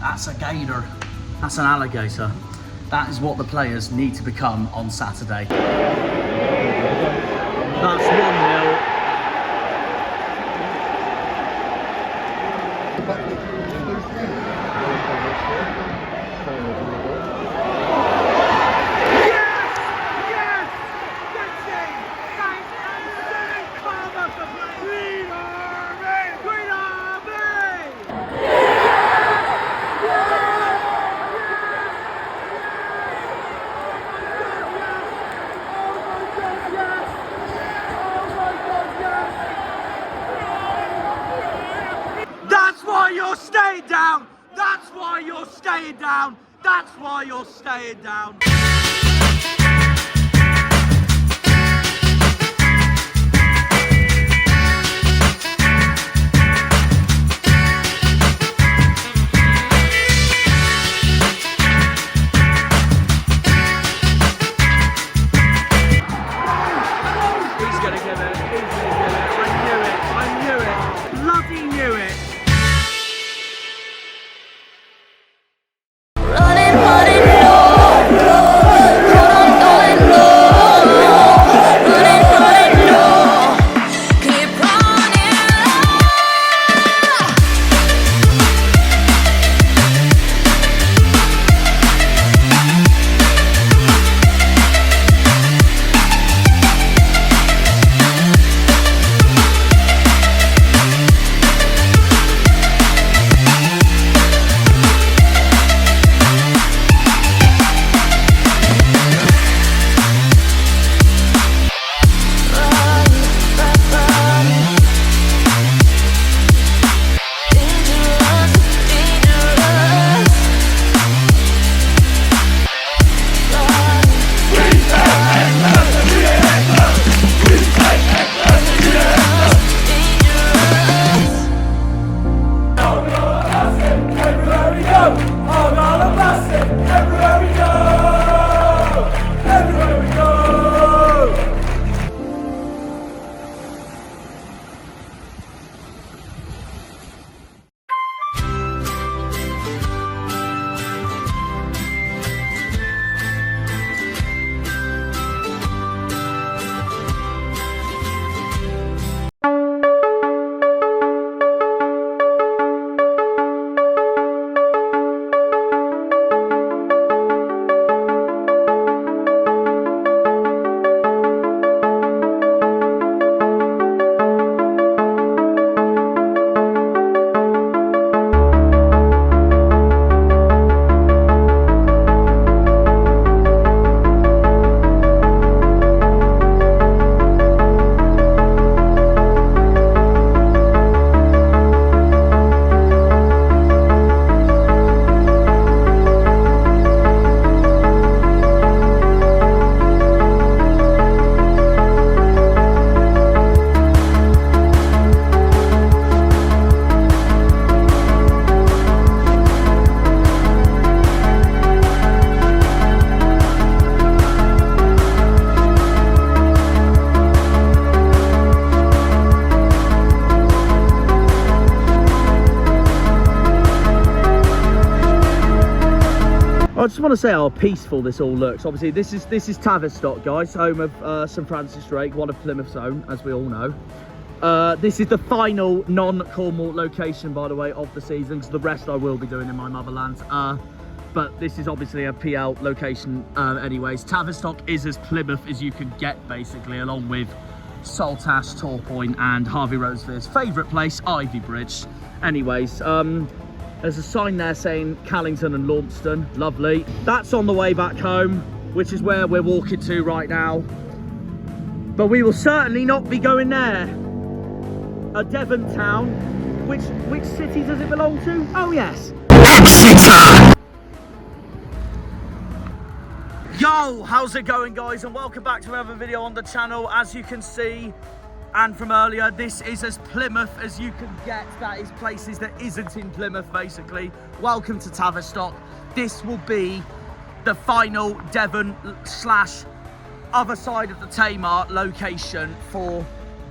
That's a gator. That's an alligator. That is what the players need to become on Saturday. That's 1-0. You're staying down. That's why you're staying down. That's why you're staying down. He's gonna give it. He's gonna give it. I knew it. I knew it. Bloody knew it. I just want to say how peaceful this all looks. Obviously, this is Tavistock, guys, home of St Francis Drake, one of Plymouth's own, as we all know. This is the final non-Cornwall location, by the way, of the season, because the rest I will be doing in my motherland. But this is obviously a PL location anyways. Tavistock is as Plymouth as you can get, basically, along with Saltash, Torpoint and Harvey Roseville's favourite place, Ivy Bridge. Anyways, there's a sign there saying Callington and Launceston. Lovely. That's on the way back home, which is where we're walking to right now. But we will certainly not be going there. A Devon town. Which city does it belong to? Oh yes, Exeter! Yo, how's it going, guys? And welcome back to another video on the channel. As you can see, and from earlier, this is as Plymouth as you can get. That is places that isn't in Plymouth, basically. Welcome to Tavistock. This will be the final Devon / other side of the Tamar location for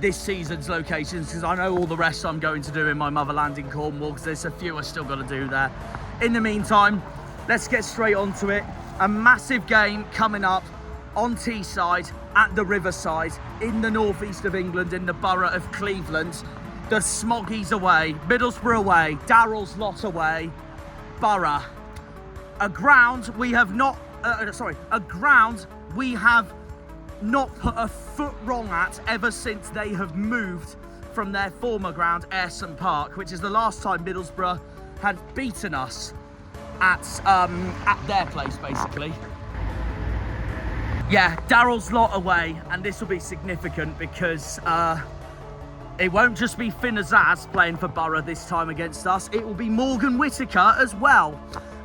this season's locations, because I know all the rest I'm going to do in my motherland in Cornwall, because there's a few I still got to do there. In the meantime, let's get straight onto it. A massive game coming up on Teesside at the Riverside in the northeast of England, in the borough of Cleveland. The Smoggies away, Middlesbrough away, Darryl's lot away, Boro. A ground we have not put a foot wrong at ever since they have moved from their former ground, Ayresome Park, which is the last time Middlesbrough had beaten us at their place, basically. Yeah, Darryl's lot away, and this will be significant because it won't just be Finn Azaz playing for Boro this time against us, it will be Morgan Whittaker as well.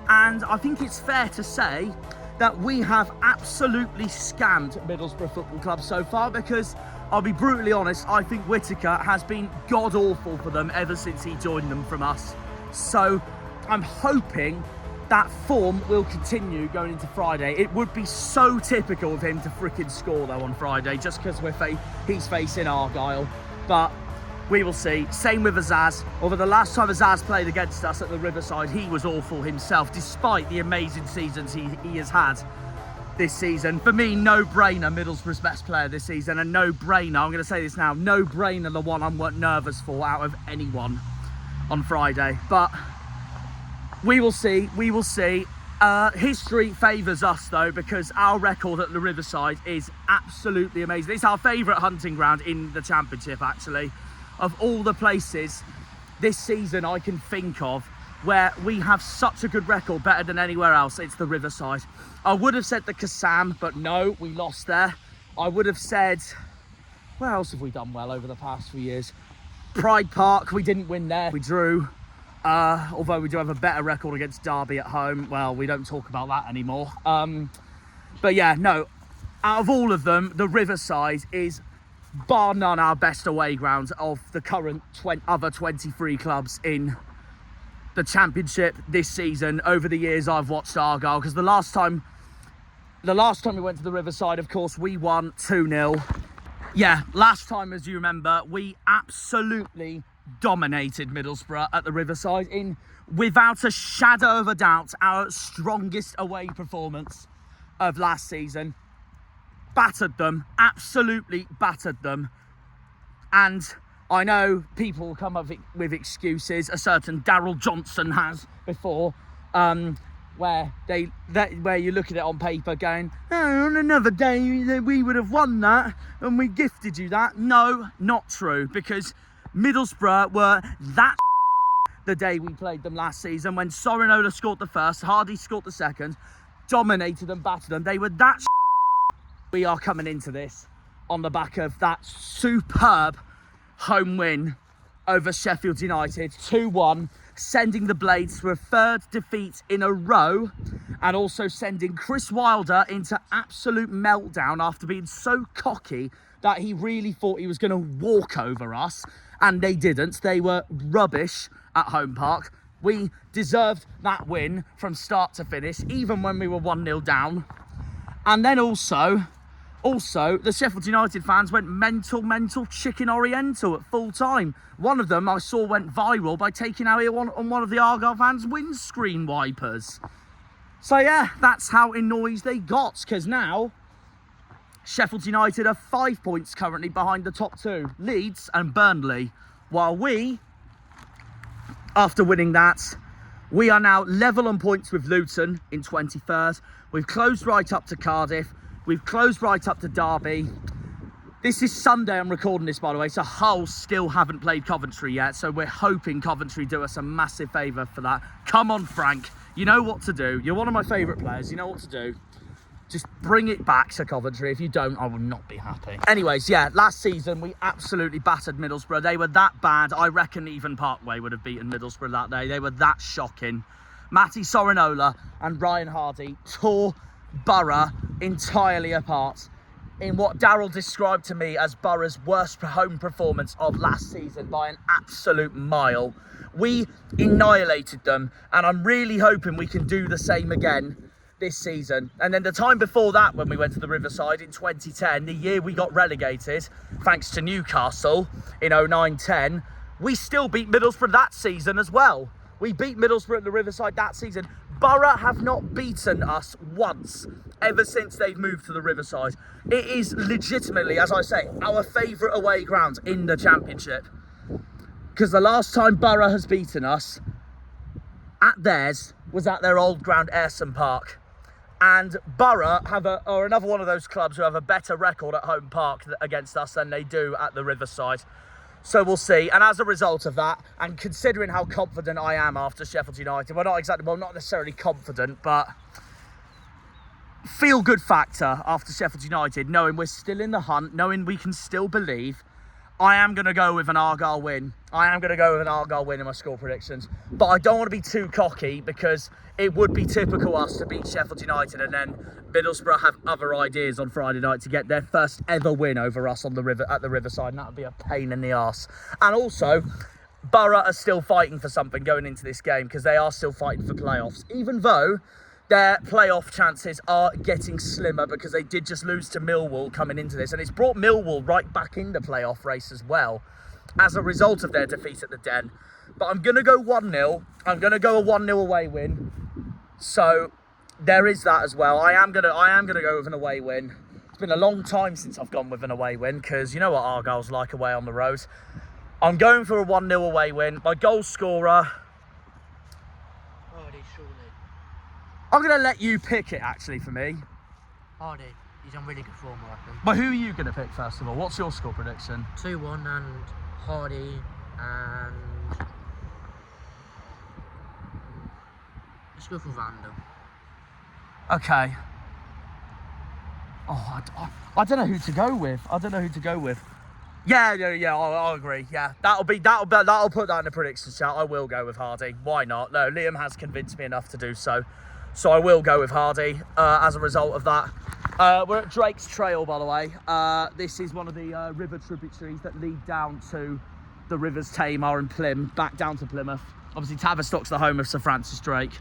And I think it's fair to say that we have absolutely scammed Middlesbrough Football Club so far, because I'll be brutally honest, I think Whittaker has been god-awful for them ever since he joined them from us. So I'm hoping that form will continue going into Friday. It would be so typical of him to frickin' score though on Friday, just because he's facing Argyle. But we will see. Same with Azaz. Although the last time Azaz played against us at the Riverside, he was awful himself, despite the amazing seasons he has had this season. For me, no-brainer, Middlesbrough's best player this season, and no-brainer, I'm going to say this now, no-brainer the one I'm nervous for out of anyone on Friday. But we will see, we will see. History favours us though, because our record at the Riverside is absolutely amazing. It's our favourite hunting ground in the Championship, actually. Of all the places this season I can think of where we have such a good record, better than anywhere else, it's the Riverside. I would have said the Kassam, but no, we lost there. I would have said, where else have we done well over the past few years? Pride Park, we didn't win there, we drew. Although we do have a better record against Derby at home. Well, we don't talk about that anymore. But yeah, no, out of all of them, the Riverside is bar none our best away ground of the current other 23 clubs in the Championship this season. Over the years I've watched Argyle, because the last time we went to the Riverside, of course, we won 2-0. Yeah, last time, as you remember, we absolutely dominated Middlesbrough at the Riverside in, without a shadow of a doubt, our strongest away performance of last season. Battered them, absolutely battered them. And I know people will come up with excuses, a certain Darryl Johnson has before, where you look at it on paper going, oh, on another day we would have won that and we gifted you that. No, not true, because Middlesbrough were that the day we played them last season, when Sorinola scored the first, Hardy scored the second, dominated them, battered them. They were that. We are coming into this on the back of that superb home win over Sheffield United, 2-1, sending the Blades to a third defeat in a row, and also sending Chris Wilder into absolute meltdown after being so cocky that he really thought he was going to walk over us, and they didn't. They were rubbish at Home Park. We deserved that win from start to finish, even when we were 1-0 down. And then also, the Sheffield United fans went mental chicken oriental at full time. One of them I saw went viral by taking out on one of the Argyle fans' windscreen wipers. So yeah, that's how annoyed they got, because now Sheffield United are 5 points currently behind the top two, Leeds and Burnley, while we, after winning that, we are now level on points with Luton in 23rd. We've closed right up to Cardiff. We've closed right up to Derby. This is Sunday, I'm recording this, by the way, so Hull still haven't played Coventry yet, so we're hoping Coventry do us a massive favour for that. Come on, Frank. You know what to do. You're one of my favourite players. You know what to do. Just bring it back to Coventry. If you don't, I will not be happy. Anyways, yeah, last season we absolutely battered Middlesbrough. They were that bad. I reckon even Parkway would have beaten Middlesbrough that day. They were that shocking. Matty Sorinola and Ryan Hardy tore Boro entirely apart in what Darryl described to me as Boro's worst home performance of last season by an absolute mile. We annihilated them, and I'm really hoping we can do the same again this season. And then the time before that, when we went to the Riverside in 2010, the year we got relegated, thanks to Newcastle in 09-10, we still beat Middlesbrough that season as well. We beat Middlesbrough at the Riverside that season. Boro have not beaten us once ever since they've moved to the Riverside. It is legitimately, as I say, our favourite away ground in the Championship. Because the last time Boro has beaten us at theirs was at their old ground, Ayrton Park. And Boro are another one of those clubs who have a better record at home park against us than they do at the Riverside. So we'll see. And as a result of that, and considering how confident I am after Sheffield United, well, not necessarily confident, but feel good factor after Sheffield United, knowing we're still in the hunt, knowing we can still believe, I am going to go with an Argyle win. I am going to go with an Argyle win in my score predictions. But I don't want to be too cocky, because it would be typical us to beat Sheffield United and then Middlesbrough have other ideas on Friday night to get their first ever win over us on the at the Riverside, and that would be a pain in the arse. And also, Boro are still fighting for something going into this game, because they are still fighting for playoffs, even though their playoff chances are getting slimmer, because they did just lose to Millwall coming into this, and it's brought Millwall right back in the playoff race as well as a result of their defeat at the Den. But I'm going to go 1-0. I'm going to go a 1-0 away win. So there is that as well. I am gonna go with an away win. It's been a long time since I've gone with an away win, because you know what Argyle's like away on the road. I'm going for a 1-0 away win. My goal scorer, Hardy, surely. I'm going to let you pick it actually for me. Hardy, he's on really good form, I reckon. But who are you going to pick first of all? What's your score prediction? 2-1 and Hardy and... Let's go for Vandal. Okay. Oh, I don't know who to go with. Yeah, I'll agree. Yeah, that'll put that in the prediction chat. I will go with Hardy. Why not? No, Liam has convinced me enough to do so. So I will go with Hardy as a result of that. We're at Drake's Trail, by the way. This is one of the river tributaries that lead down to the rivers Tamar and Plym, back down to Plymouth. Obviously, Tavistock's the home of Sir Francis Drake,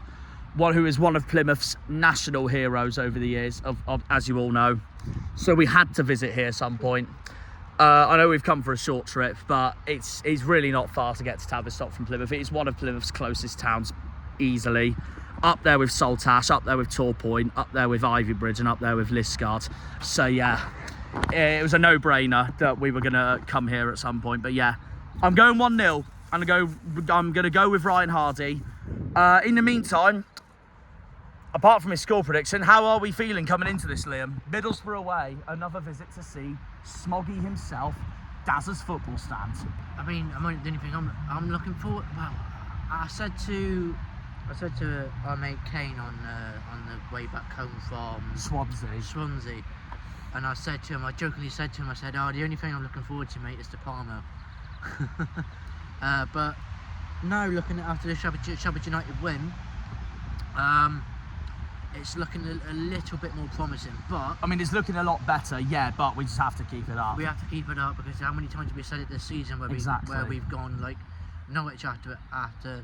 who is one of Plymouth's national heroes over the years, as you all know. So we had to visit here at some point. I know we've come for a short trip, but it's really not far to get to Tavistock from Plymouth. It's one of Plymouth's closest towns, easily. Up there with Saltash, up there with Tor Point, up there with Ivybridge, and up there with Liskeard. So yeah, it was a no-brainer that we were going to come here at some point. But yeah, I'm going 1-0. I'm going to go with Ryan Hardy. In the meantime, apart from his score prediction, how are we feeling coming into this, Liam? Middlesbrough away, another visit to see Smoggy himself, Daz's football stand. I mean, the only thing I'm looking forward. Well, I said to our mate Kane on the way back home from Swansea, and I jokingly said to him, "Oh, the only thing I'm looking forward to, mate, is the Palmer." But no, looking at after the Sheffield United win, it's looking a little bit more promising. But I mean, it's looking a lot better, yeah. But we just have to keep it up. We have to keep it up, because how many times have we said it this season where we've gone like Norwich after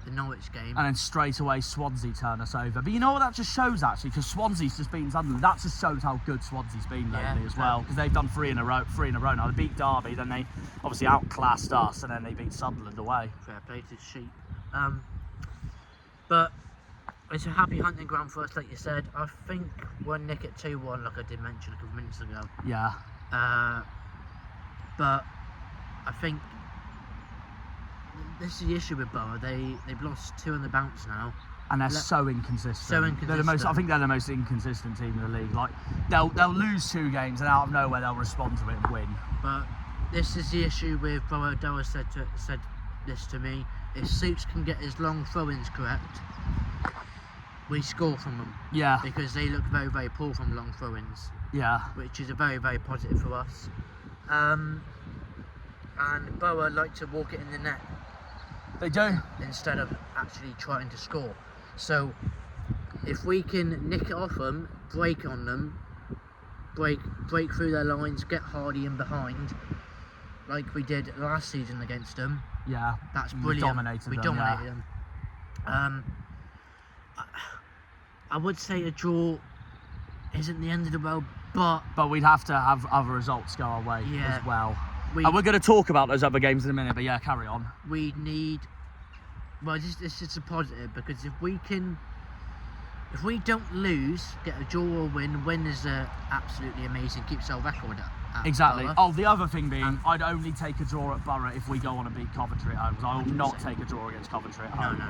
the Norwich game, and then straight away Swansea turn us over. But you know what that just shows, actually, because Swansea's just beaten Sunderland. That just shows how good Swansea's been lately as well, because they've done three in a row now. They beat Derby, then they obviously outclassed us, and then they beat Sunderland away. Fair play to the sheep. But it's a happy hunting ground for us, like you said. I think we'll nick it 2-1, like I did mention a couple minutes ago. Yeah. But I think this is the issue with Boro. They've lost 2 on the bounce now, and they're so inconsistent. I think they're the most inconsistent team in the league. Like they'll lose 2 games, and out of nowhere they'll respond to it and win. But this is the issue with Boro. Darryl said this to me. If Suits can get his long throw-ins correct, we score from them. Yeah. Because they look very, very poor from long throw-ins. Yeah. Which is a very, very positive for us. And Boro like to walk it in the net. They do. Instead of actually trying to score. So if we can nick it off them, break on them, break through their lines, get Hardy in behind, like we did last season against them. Yeah, that's brilliant. We dominated them. I would say a draw isn't the end of the world, but we'd have to have other results go our way Yeah. as well. And we're going to talk about those other games in a minute, but yeah, carry on. we need. Well, it's just a positive, because if we don't lose, get a draw or win is absolutely amazing. Keeps our record at Exactly. Boro. Oh, the other thing being, I'd only take a draw at Boro if we go on and beat Coventry at home. I will not take a draw against Coventry at home.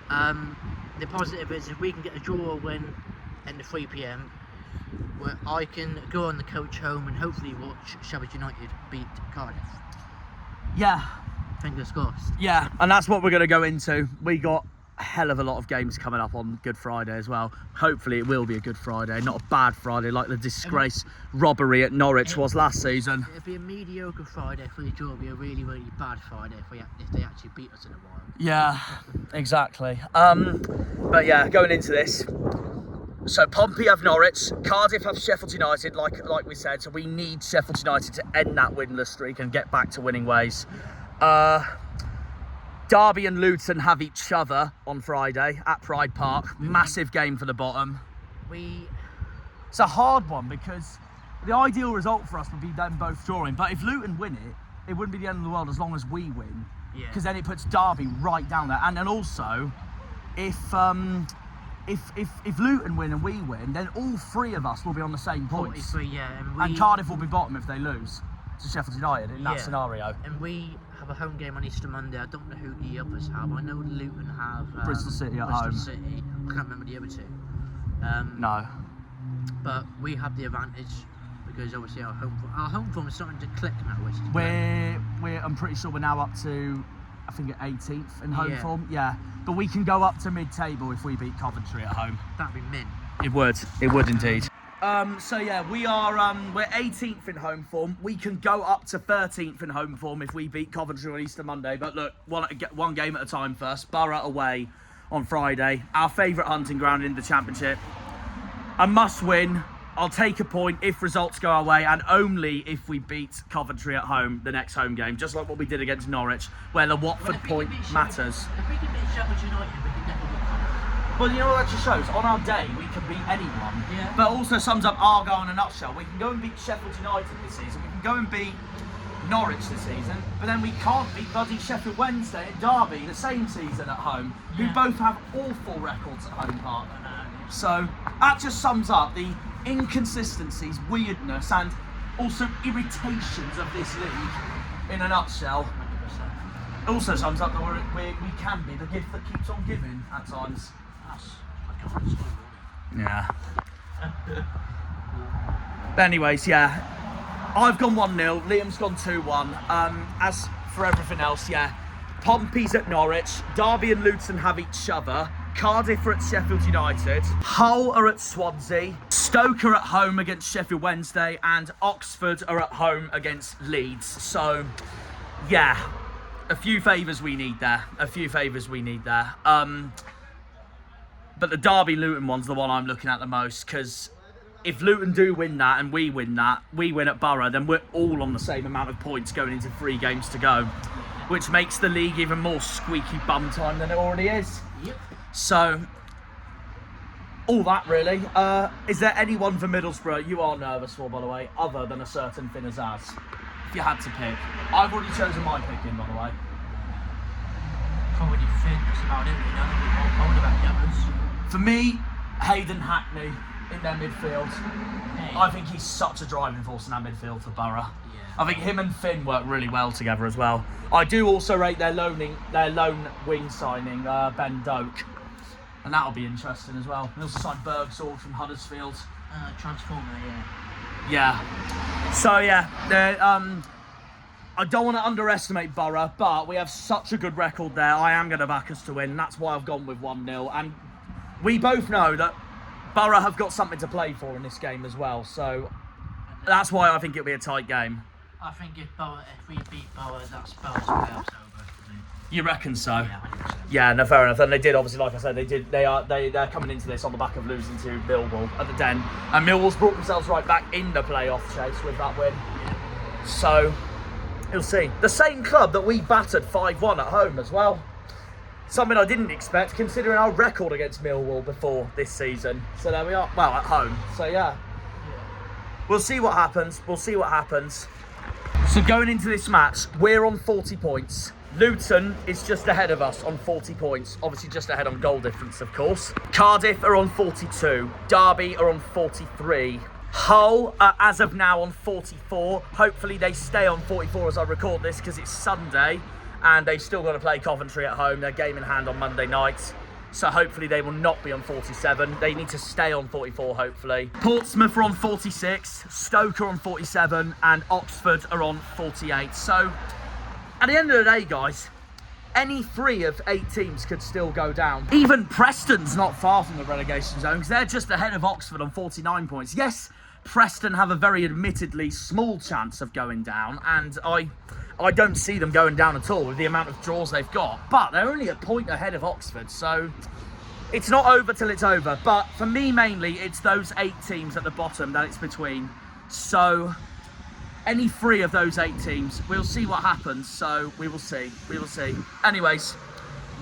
No. The positive is if we can get a draw or win in the 3 p.m, where I can go on the coach home and hopefully watch Sheffield United beat Cardiff. Yeah. Fingers crossed. Yeah, and that's what we're going to go into. We got a hell of a lot of games coming up on Good Friday as well. Hopefully it will be a Good Friday, not a bad Friday like the disgrace robbery at Norwich was last season. It'd be a mediocre Friday if we draw. It'd be a really, really bad Friday if they actually beat us in a while. Yeah, exactly. But yeah, going into this. So Pompey have Norwich, Cardiff have Sheffield United, like we said. So we need Sheffield United to end that winless streak and get back to winning ways. Derby and Luton have each other on Friday at Pride Park. Massive game for the bottom. It's a hard one because the ideal result for us would be them both drawing. But if Luton win it, it wouldn't be the end of the world as long as we win. Yeah. Because then it puts Derby right down there. And then also, if Luton win and we win, then all three of us will be on the same points. 43, yeah. And Cardiff will be bottom if they lose to Sheffield United in that scenario. And we have a home game on Easter Monday. I don't know who the others have. I know Luton have Bristol City at home. Bristol City. I can't remember the other two. No. But we have the advantage because obviously our home form is starting to click now. Which is I'm pretty sure we're now up to, I think, 18th in home Yeah. form. Yeah. But we can go up to mid-table if we beat Coventry at home. that'd be mint. It would indeed. So yeah, we're 18th in home form. We can go up to 13th in home form if we beat Coventry on Easter Monday. But look, one game at a time first. Boro away on Friday, our favourite hunting ground in the Championship. A must win. I'll take a point if results go our way, and only if we beat Coventry at home the next home game, just like what we did against Norwich, where the Watford point matters. If we can beat Sheffield United, we can definitely beat Cardiff. Well, you know what that just shows? On our day, we can beat anyone. Yeah. But also sums up Argyle in a nutshell. We can go and beat Sheffield United this season. We can go and beat Norwich this season. But then we can't beat bloody Sheffield Wednesday and Derby the same season at home, who both have awful records at home park. So that just sums up the inconsistencies, weirdness, and also irritations of this league in a nutshell. 100%. Also sums up that we can be the gift that keeps on giving at times. Yeah. But anyways, yeah. I've gone 1-0, Liam's gone 2-1. As for everything else, yeah. Pompey's at Norwich, Derby and Luton have each other, Cardiff are at Sheffield United, Hull are at Swansea, Stoke are at home against Sheffield Wednesday, and Oxford are at home against Leeds. So, yeah, a few favours we need there. But the Derby-Luton one's the one I'm looking at the most, because if Luton do win that and we win at Boro, then we're all on the same amount of points going into 3 games to go, which makes the league even more squeaky bum time than it already is. Yep. So, all that really. Is there anyone for Middlesbrough you are nervous for, by the way, other than a certain Finn Azaz? If you had to pick. I've already chosen my pick in, by the way. Probably Finn, that's about it, you know. What about the others? For me, Hayden Hackney in their midfield. Hey. I think he's such a driving force in that midfield for Boro. Yeah. I think him and Finn work really well together as well. I do also rate their lone wing signing, Ben Doak. And that'll be interesting as well. They also signed Bergsall from Huddersfield. Transformer, yeah. Yeah. So yeah, I don't want to underestimate Boro, but we have such a good record there. I am going to back us to win. That's why I've gone with 1-0. And we both know that Boro have got something to play for in this game as well. So that's why I think it'll be a tight game. I think if we beat Boro, that's Boro's playoffs over for me. You reckon so? Yeah, 100%. Yeah, no, fair enough. And they did, obviously, like I said, they're coming into this on the back of losing to Millwall at the Den, and Millwall's brought themselves right back in the playoff chase with that win. So you'll see. The same club that we battered 5-1 at home as well. Something I didn't expect, considering our record against Millwall before this season. So there we are. Well, at home. So yeah. We'll see what happens. We'll see what happens. So going into this match, we're on 40 points. Luton is just ahead of us on 40 points. Obviously just ahead on goal difference, of course. Cardiff are on 42. Derby are on 43. Hull are as of now on 44. Hopefully they stay on 44 as I record this because it's Sunday and they've still got to play Coventry at home. Their game in hand on Monday night. So hopefully they will not be on 47. They need to stay on 44, hopefully. Portsmouth are on 46, Stoke are on 47, and Oxford are on 48. So, at the end of the day, guys, any 3 of 8 teams could still go down. Even Preston's not far from the relegation zone, because they're just ahead of Oxford on 49 points. Yes, Preston have a very admittedly small chance of going down, and I don't see them going down at all with the amount of draws they've got. But they're only a point ahead of Oxford, so it's not over till it's over. But for me, mainly, it's those 8 teams at the bottom that it's between. So any 3 of those 8 teams, we'll see what happens. So we will see. We will see. Anyways,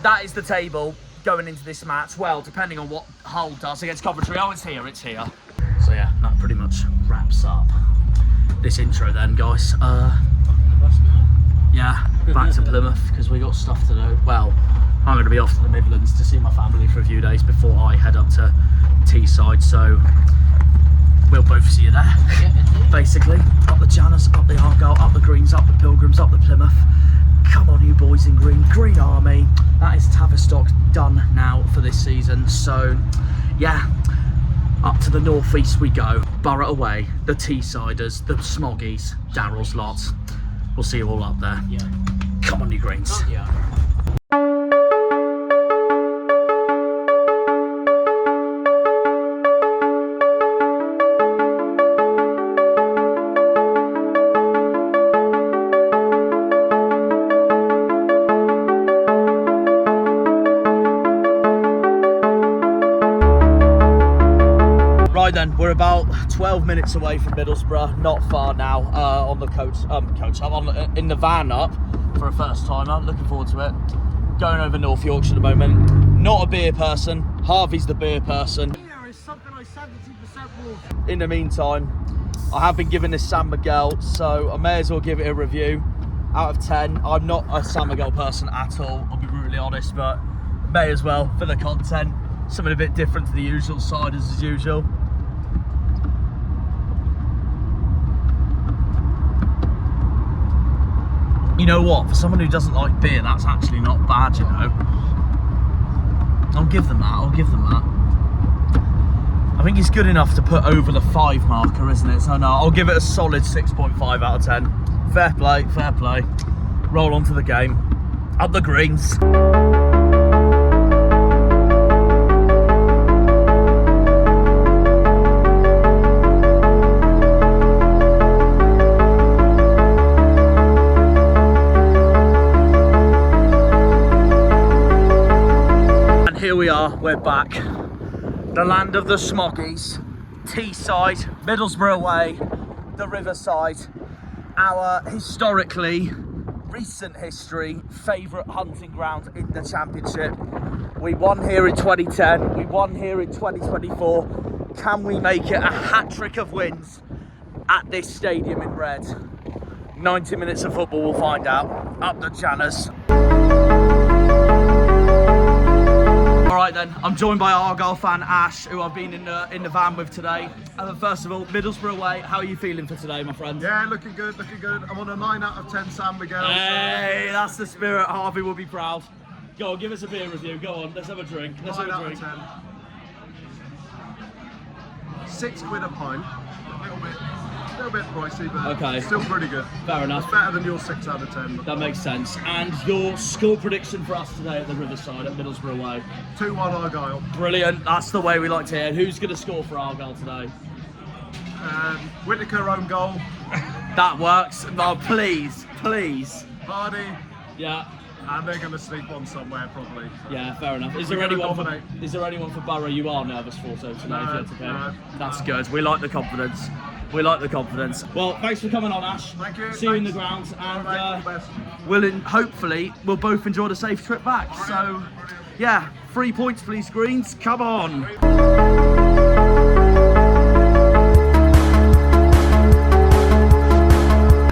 that is the table going into this match. Well, depending on what Hull does against Coventry. Oh, it's here. It's here. So yeah, that pretty much wraps up this intro then, guys. Yeah, back to Plymouth because we got stuff to do. Well, I'm going to be off to the Midlands to see my family for a few days before I head up to Teesside. So we'll both see you there. Basically, up the Janners, up the Argyle, up the Greens, up the Pilgrims, up the Plymouth. Come on, you boys in green, Green Army. That is Tavistock done now for this season. So yeah, up to the northeast we go. Boro away, the Teessiders, the Smoggies, Darryl's lot. We'll see you all up there. Yeah. Come on, you greens. Oh, yeah. Right then, we're about 12 minutes away from Middlesbrough, not far now, on the in the van up for a first timer, looking forward to it. Going over North Yorkshire at the moment, not a beer person, Harvey's the beer person. Beer is something like 70% more. In the meantime, I have been given this San Miguel, so I may as well give it a review. Out of 10, I'm not a San Miguel person at all, I'll be brutally honest, but may as well for the content. Something a bit different to the usual ciders as usual. You know what, for someone who doesn't like beer, that's actually not bad, you know. I'll give them that. I think it's good enough to put over the 5 marker, isn't it? So no, I'll give it a solid 6.5 out of 10. Fair play, fair play. Roll on to the game. Up the greens. Here we are, we're back. The land of the Smoggies, Teesside, Middlesbrough away, the Riverside, our historically, recent history, favourite hunting ground in the Championship. We won here in 2010, we won here in 2024. Can we make it a hat-trick of wins at this stadium in red? 90 minutes of football, we'll find out. Up the Janners. Alright then, I'm joined by Argyle fan Ash, who I've been in the van with today. First of all, Middlesbrough away, how are you feeling for today, my friend? Yeah, looking good, looking good. I'm on a 9 out of 10 San Miguel. Hey, that's the spirit. Harvey will be proud. Go on, give us a beer review. Go on, let's have a drink. Let's have a drink. 9 out of 10. £6 a pint. A little bit pricey, but okay, still pretty good. Fair enough. It's better than your 6 out of 10. That makes sense. And your score prediction for us today at the Riverside at Middlesbrough away? 2-1 Argyle. Brilliant. That's the way we like to hear. Who's going to score for Argyle today? Whittaker own goal. That works. Oh, please, please. Hardy. Yeah. And they're going to sleep on somewhere probably. Yeah, fair enough. Is there anyone for Boro you are nervous for so today? No, if you had to pick? no. That's good. We like the confidence. We like the confidence. Well, thanks for coming on, Ash. Thank you. See you in the Thanks. ground, and All the best. hopefully we'll both enjoy the safe trip back. So, yeah, 3 points, please, Greens. Come on.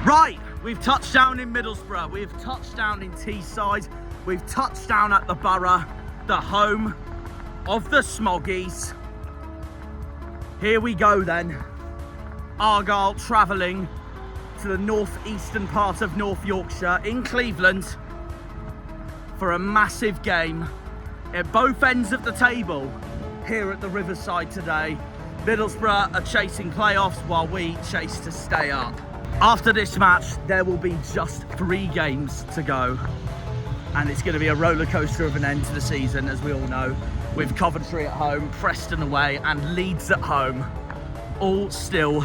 Right, we've touched down in Middlesbrough. We've touched down in Teesside. We've touched down at the Boro, the home of the Smoggies. Here we go then. Argyle travelling to the northeastern part of North Yorkshire in Cleveland for a massive game at both ends of the table here at the Riverside today. Middlesbrough are chasing playoffs while we chase to stay up. After this match, there will be just 3 games to go, and it's going to be a roller coaster of an end to the season, as we all know, with Coventry at home, Preston away, and Leeds at home, all still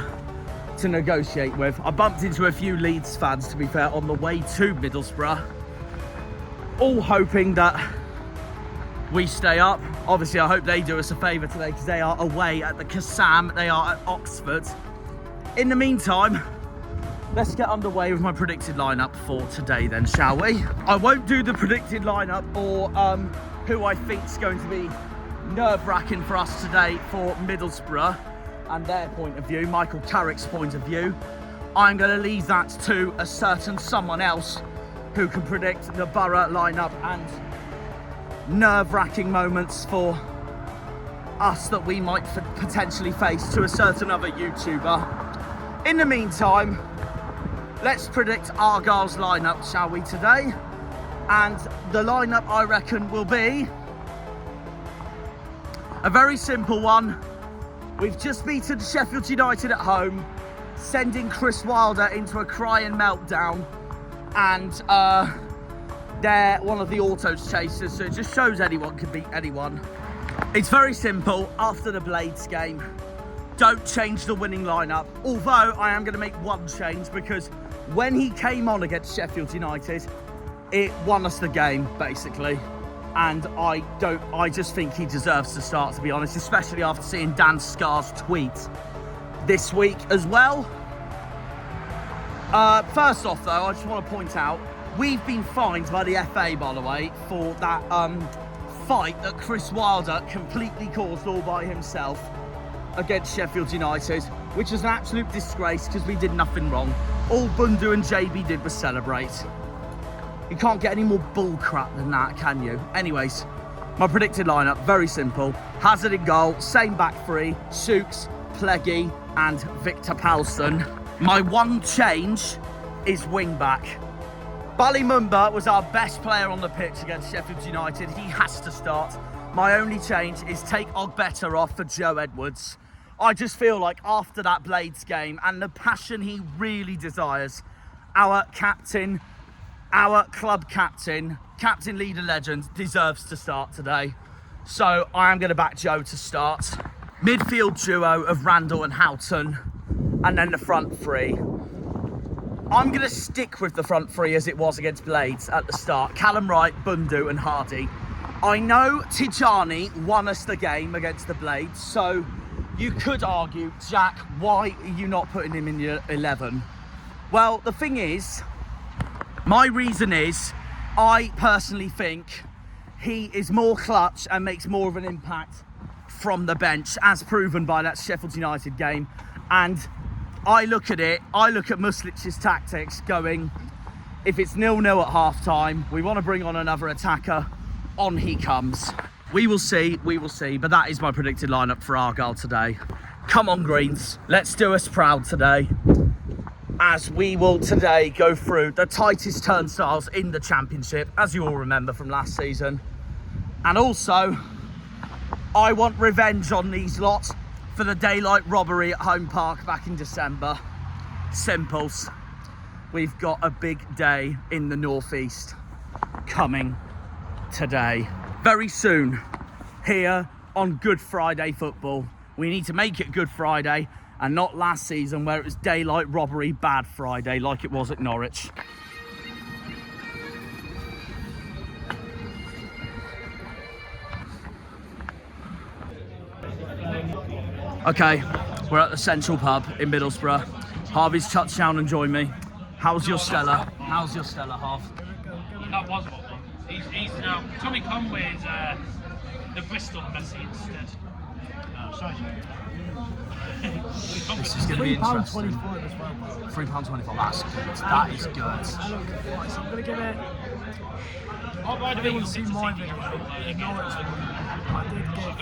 to negotiate with. I bumped into a few Leeds fans, to be fair, on the way to Middlesbrough, all hoping that we stay up. Obviously, I hope they do us a favour today because they are away at the Kassam. They are at Oxford. In the meantime, let's get underway with my predicted lineup for today then, shall we? I won't do the predicted lineup or who I think's going to be nerve-wracking for us today for Middlesbrough and their point of view, Michael Carrick's point of view. I'm going to leave that to a certain someone else who can predict the Boro lineup and nerve-wracking moments for us that we might potentially face to a certain other YouTuber. In the meantime, let's predict Argyle's lineup, shall we, today? And the lineup, I reckon, will be a very simple one. We've just beaten Sheffield United at home, sending Chris Wilder into a crying meltdown, and they're one of the autos chasers, so it just shows anyone can beat anyone. It's very simple. After the Blades game, don't change the winning lineup, although I am going to make one change, because when he came on against Sheffield United, it won us the game, basically. And I just think he deserves to start, to be honest, especially after seeing Dan Scarr's tweet this week as well. First off, though, I just want to point out, we've been fined by the FA, by the way, for that fight that Chris Wilder completely caused all by himself against Sheffield United, which is an absolute disgrace because we did nothing wrong. All Bundu and JB did was celebrate. You can't get any more bull crap than that, can you? Anyways, my predicted lineup, very simple. Hazard in goal, same back three, Souks, Pleggy and Victor Palston. My one change is wing back. Bali Mumba was our best player on the pitch against Sheffield United. He has to start. My only change is take Ogbeta off for Joe Edwards. I just feel like after that Blades game and the passion he really desires, our captain, our club captain, captain leader legend, deserves to start today. So I am going to back Joe to start. Midfield duo of Randall and Houghton, and then the front three. I'm going to stick with the front three as it was against Blades at the start. Callum Wright, Bundu and Hardy. I know Tijani won us the game against the Blades, so you could argue, Jack, why are you not putting him in your 11? Well, the thing is, my reason is, I personally think he is more clutch and makes more of an impact from the bench, as proven by that Sheffield United game. And I look at Muslic's tactics going, if it's 0-0 at half-time, we want to bring on another attacker, on he comes. We will see, but that is my predicted lineup for Argyle today. Come on, Greens, let's do us proud today, as we will today go through the tightest turnstiles in the Championship, as you all remember from last season. And also, I want revenge on these lot for the daylight robbery at Home Park back in December. Simples. We've got a big day in the northeast coming today. Very soon, here on Good Friday Football. We need to make it Good Friday and not last season where it was daylight robbery Bad Friday like it was at Norwich. Okay, We're at the Central Pub in Middlesbrough. Harvey's touched down and joined me. How's your Stella? How's your Stella, Harv? That was what one. He's now Tommy Conway is the Bristol Messi instead. Oh, sorry. This is going to be interesting. £3.25 as well. £3.25. That's good. That is good. Right, so I'm going to give it. Oh, by the way, Everyone's seen my video. The Norwich one. I did give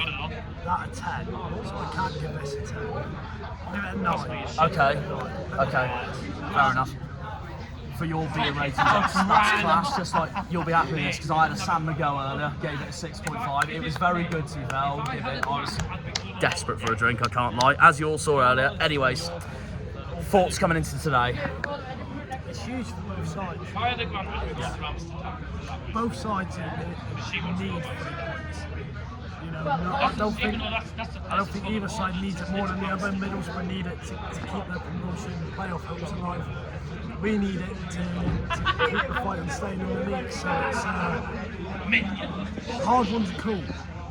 that a 10, so I can't give this a 10. I'll give it a 9. Okay. Fair enough. For your beer rating, that's class. Just like you'll be happy with this because I had a San Miguel earlier, gave it a 6.5. It was very good to be fair. I'll give it. I was desperate for a drink, I can't lie, as you all saw earlier. Anyways, thoughts coming into today? It's huge for both sides. Fire the Grand Both sides need 3 points. You know, I don't think either side needs it more than the other. Middlesbrough need it to keep their promotion playoff hopes alive. We need it to keep the fight and staying in the league. So it's hard one to call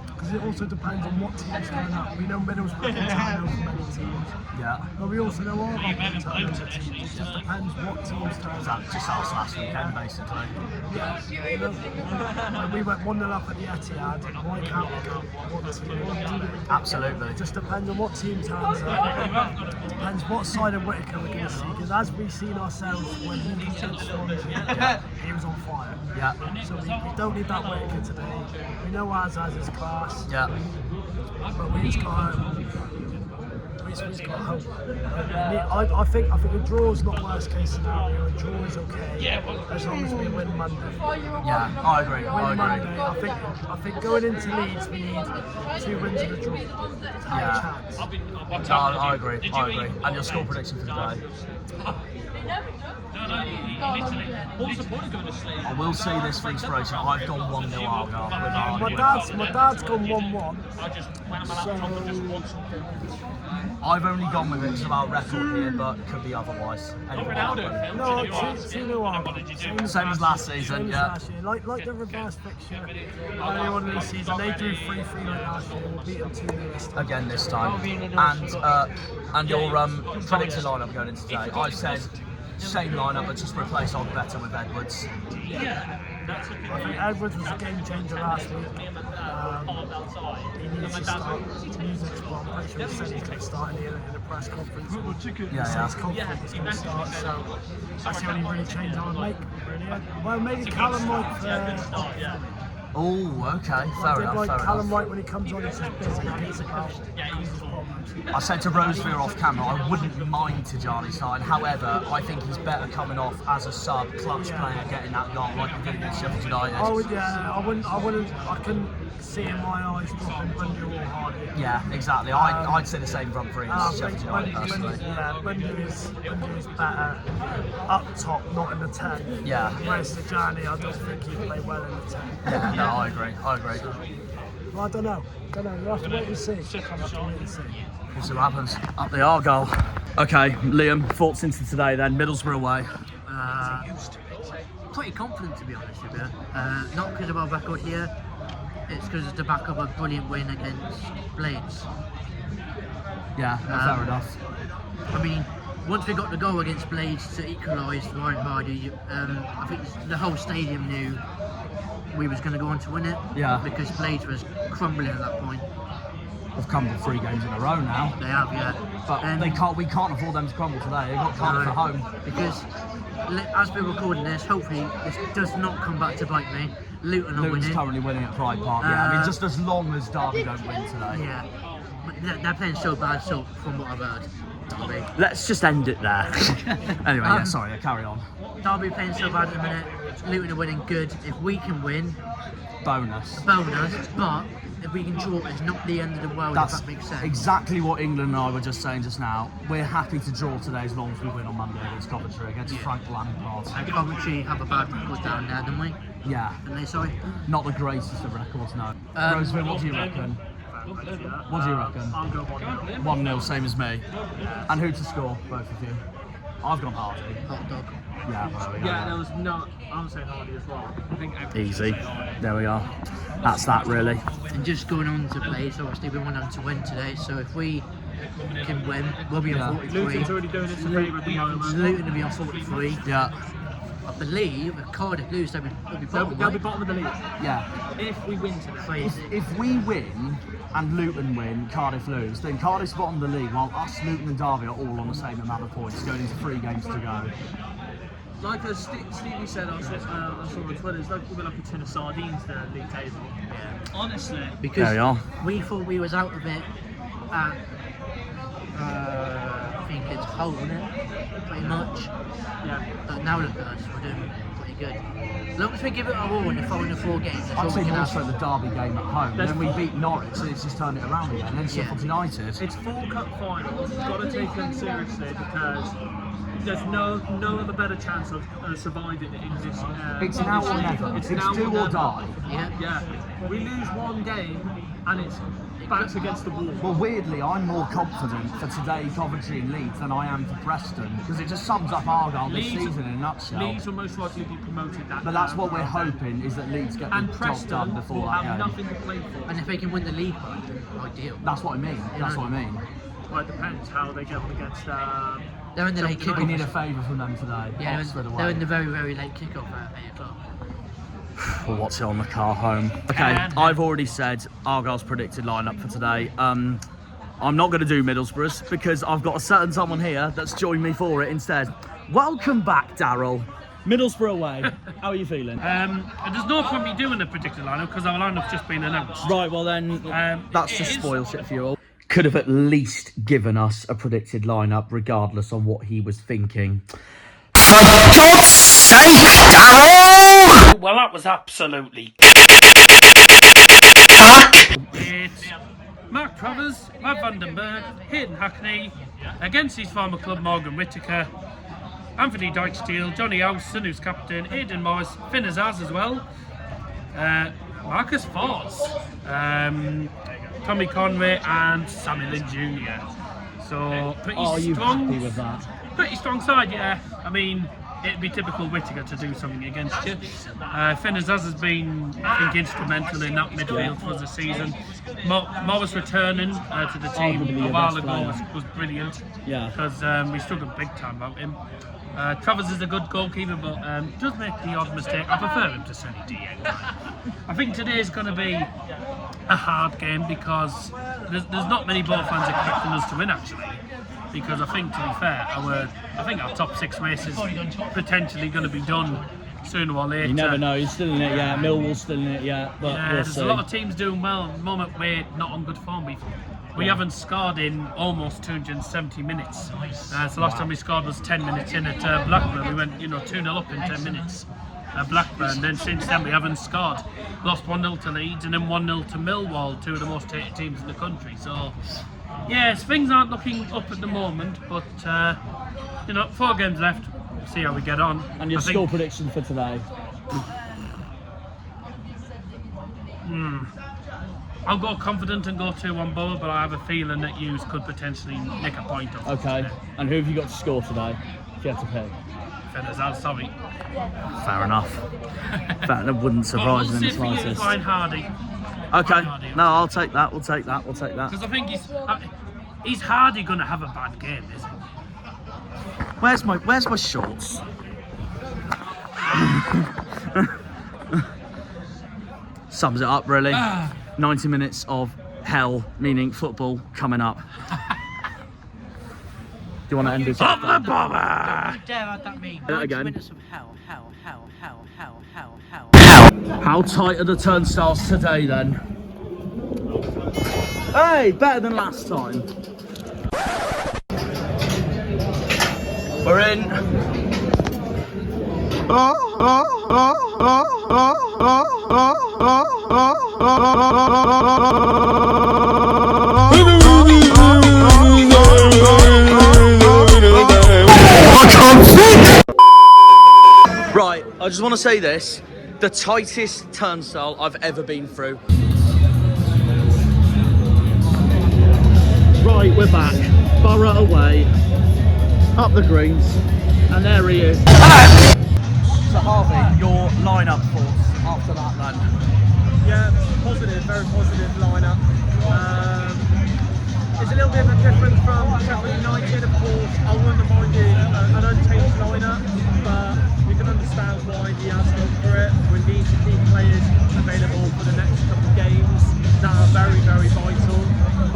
because it also depends on what team's coming up. We know Middlesbrough can turn over many teams. Yeah. But we also know Argyle can turn over teams. It just depends what teams turn Was up. that just us last weekend, basically? Yeah, you know, when we went 1-0 up at the Etihad, why can't we go 1-2? Absolutely. It just depends on what team turns up. It depends what side of Whittaker we're going to see. Because as we've seen ourselves when he was against Swansea, he was on fire. Yeah. So we don't need that Whittaker today. We know ours has his class. Yeah. But we just got hope. I think a draw is not worst case scenario. A draw is okay as long as we win Monday. Yeah, I agree. Win Monday. I think going into Leeds we need 2 wins and a draw to have a chance. No, I agree. And your score prediction for today? I will say this for inspiration. I've gone 1-0 Argyle. My dad's gone 1-1. I've only gone with it because of our record here, but could be otherwise. Anything happen. No, 2-0 Argyle. Same as last season, yeah. Last year. Like the reverse fixture early on in the season, they drew 3-3 like last year. We'll beat them 2-0 this time. Again this time. And your predicted lineup going into today. I've said same lineup, but just replace Better with Edwards. I think Edwards was a game changer last week. He needs to start music. Well, I'm pretty sure he said he's going to start in the press conference. Yeah. He's confident he's going to start, so that's the only really change I would make. Really. Well, maybe Callum might. Oh, okay, fair enough. Callum White, when he comes on, he's just busy. He's about his problems. I said to Rosevere off camera, I wouldn't mind Tijani's side. However, I think he's better coming off as a sub, clutch player, getting that goal like he did against Sheffield United. I couldn't see in my eyes dropping Bundy or Hardy. Yeah, exactly. I'd say the same front three as Sheffield United personally. Bundy is better up top, not in the 10. Yeah. Whereas Tijani, I don't think he'd play well in the 10. Yeah, no, I agree. Well, I don't know. We'll have to wait and see. We'll see what happens up the Argyle. Okay, Liam, thoughts into today then, Middlesbrough away. Pretty confident, to be honest with you. Not because of our record here, it's because it's the back of a brilliant win against Blades. Yeah, fair enough. I mean, once we got the goal against Blades to equalise the Ryan Hardy, I think the whole stadium knew we was going to go on to win it. Yeah. Because Blades was crumbling at that point. They've crumbled 3 games in a row now. They have, yeah. But we can't afford them to crumble today. They've got Cardiff at home. Because as we're recording this, hopefully this does not come back to bite me. Luton's winning. Currently winning at Pride Park. Yeah, I mean, just as long as Derby don't win today. Yeah, but they're playing so bad. So from what I've heard, Derby. Let's just end it there. Anyway, sorry, carry on. Derby playing so bad at the minute. Luton are winning good. If we can win, bonus. But if we can draw, it's not the end of the world. That's if that makes sense. Exactly what England and I were just saying just now. We're happy to draw today as long as we win on Monday against Coventry, against Frank Lampard. And Coventry have a bad record down there, don't we? Yeah. Don't they, sorry? Not the greatest of records, no. Roseville, what do you reckon? What do you reckon? I'll go 1-0. 1-0, same as me. And who to score, both of you? I've gone Hardy. Hot dog. Yeah, there we go. Yeah, there was not. I'm saying Hardy as well. I think Easy. There we are. That's that, really. And just going on to play, so obviously we want them to win today. So if we can win. We'll be on 43. Luton's already doing us a favour at the moment. Luton will be on 43. Yeah. I believe if Cardiff lose, they'll be bottom. They'll be bottom of the league. Yeah. If we win today. If we win and Luton win, Cardiff lose, then Cardiff's bottom of the league, while us, Luton and Derby are all on the same amount of points, going into 3 games to go. Like as Stevie said, I saw on Twitter, it's like we're like a tin of sardines, the league table. Yeah. Honestly. Because we thought we was out of it at, I think it's Hull, isn't it? Pretty much. Yeah. But now look at us, we're doing pretty good. As long as we give it a all in the following 4 games, that's I'd all say we can more ask so for. the Derby game at home, There's then we beat Norwich, so it's just turned it around again, and then Sheffield United. It's 4 cup finals. You've got to take them seriously because there's no other better chance of surviving in this. It's now or never. It's now do or never. die. Yeah. Yeah. We lose 1 game and it's backs against the wall. Well, weirdly, I'm more confident for today, Coventry and Leeds, than I am for Preston, because it just sums up Argyle this season in a nutshell. Leeds will most likely be promoted. But that's what we're hoping, is that Leeds get and the job Preston done before will that have game. nothing to play for. And if they can win the league, then ideal. That's what I mean. That's what I mean. Well, it depends how they get on against. They're in the late kickoff. We need a favour from them today. Yeah, Oxford away. they're in the very, very late kickoff at 8 o'clock. Well, what's it on the car home? Okay, I've already said Argyle's predicted lineup for today. I'm not going to do Middlesbrough's because I've got a certain someone here that's joined me for it instead. Welcome back, Darryl. Middlesbrough away. How are you feeling? There's no point me doing a predicted lineup because our lineup's just been announced. Right, well then, that's just it is- spoils it for you all. Could have at least given us a predicted lineup, regardless on what he was thinking. For God's sake, Darryl! Well, that was absolutely Cack! It's Mark Travers, Matt Vandenberg, Hayden Hackney, against his former club Morgan Whittaker, Anthony Dyke-Steele, Johnny Howson, who's captain, Aidan Morris, Finn Azaz as well, Marcus Force, Tommy Conway and Sammy Lynn Jr. So pretty strong. Happy with that? Pretty strong side, yeah. I mean, it'd be typical Whittaker to do something against you. Finn Azaz has been, I think, instrumental in that midfield for the season. Morris returning to the team Arguably a your while best ago player. was brilliant. Yeah. Because we struggled big time about him. Travers is a good goalkeeper, but does make the odd mistake. I prefer him to Sonny D anyway. I think today is going to be a hard game because there's not many ball fans expecting us to win actually. Because I think, to be fair, our top 6 races potentially going to be done sooner or later. You never know, he's still in it yet, Millwall's still in it yet, but Yeah, we'll there's see. a lot of teams doing well. At the moment, we're not on good form. We haven't scored in almost 270 minutes. So last time we scored was 10 minutes in at Blackburn. We went 2-0 up in 10 minutes at Blackburn. Then since then we haven't scored. Lost 1-0 to Leeds and then 1-0 to Millwall, 2 of the most hated teams in the country. So yes, things aren't looking up at the moment, but 4 games left. See how we get on. And your I think- score prediction for today? I'll go confident and go 2-1 Boro, but I have a feeling that Hughes could potentially nick a point off. Okay, and who have you got to score today, if you had to pick? Fenners, sorry. Fair enough. That wouldn't surprise me in the We'll see for you, slightest. Ryan Hardy. Okay, no, I'll take that, we'll take that. Because I think he's hardly going to have a bad game, isn't he? Where's my shorts? Sums it up, really. 90 minutes of hell, meaning football, coming up. Do you want to end this? Don't you dare add that meme. that again. 90 minutes of hell. How tight are the turnstiles today, then? Hey, better than last time. We're in. Right, I just want to say this. The tightest turnstile I've ever been through. Right, we're back. Boro away. Up the greens. And there he is. So Harvey, your lineup thoughts after that then? Yeah, positive, very positive lineup. It's a little bit of a different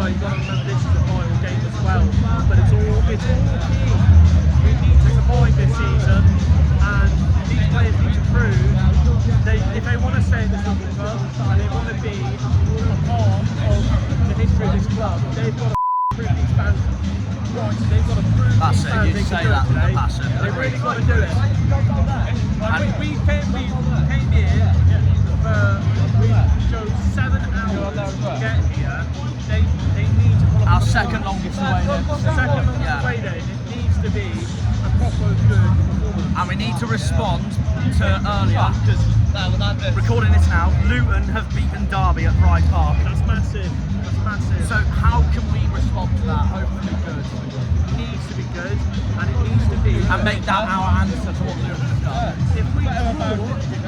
you've got to remember this is a final game as well. But it's all key. We need to survive this season, and these players need to prove if they want to stay at this football club and they want to be a part of the history of this club, they've got to prove these fans right. They've got to prove That's these it, fans you they say can do that it today. with passion. They've really got to do it. And we came here for we drove 7 hours to get here. They need to qualify. Our second longest away day. Second longest away day. It needs to be a proper good performance. And we need to respond to earlier, because recording this now, Luton have beaten Derby at Pride Park. That's massive. That's massive. So how can we respond to that? Hopefully good. It needs to be good, and it needs to be. And make that our answer to what Luton have done. If we draw,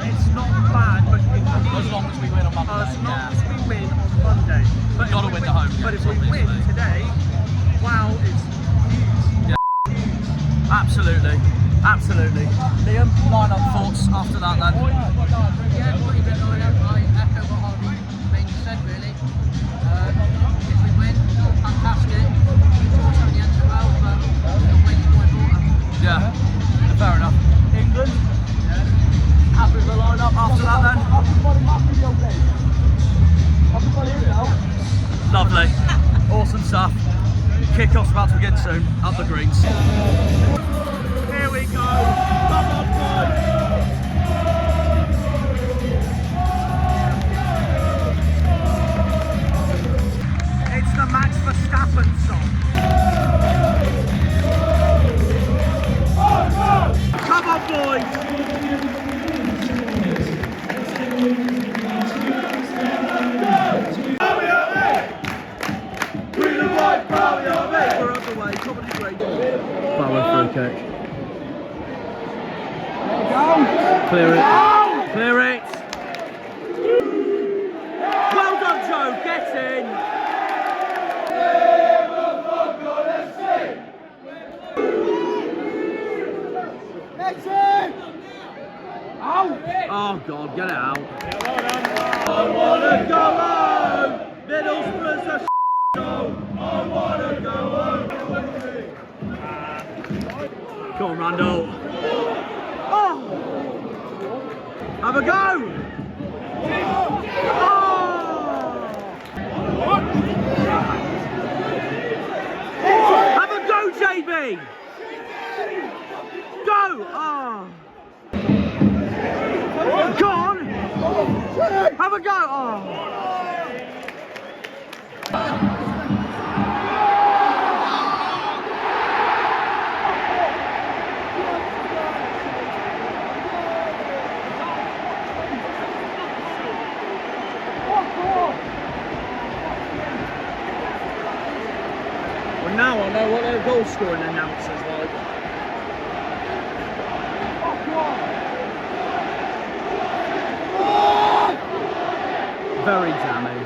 it's not bad, but it needs, As long as we win on Monday. as long as we win on Monday. But Gotta win the home But games, if we win obviously. today, wow, it's huge. Absolutely. Absolutely. Liam, line up thoughts after that then. Yeah, pretty good lineup. I echo what Harvey mainly said, really. If we win, fantastic. Towards the end as well, but the win's more important. Yeah, fair enough. England, happy with the line-up after that then? Lovely, awesome stuff. Kick-off's about to begin soon, up the greens. Here we go. Come on, boys. It's the Max Verstappen song. Come on, boys. We're underway. Comedy break. Boro free kick. Clear it. Clear it. Well done, Joe. Get in. Oh God, get it out. I wanna go home. Middlesbrough's a I wanna go home. Come on, Randall. Oh! Have a go! Oh! Have a go, JB! Go! Oh! Go on! Have a go! Oh! Well, now I know what their goal scoring announcer's like. Very jammy.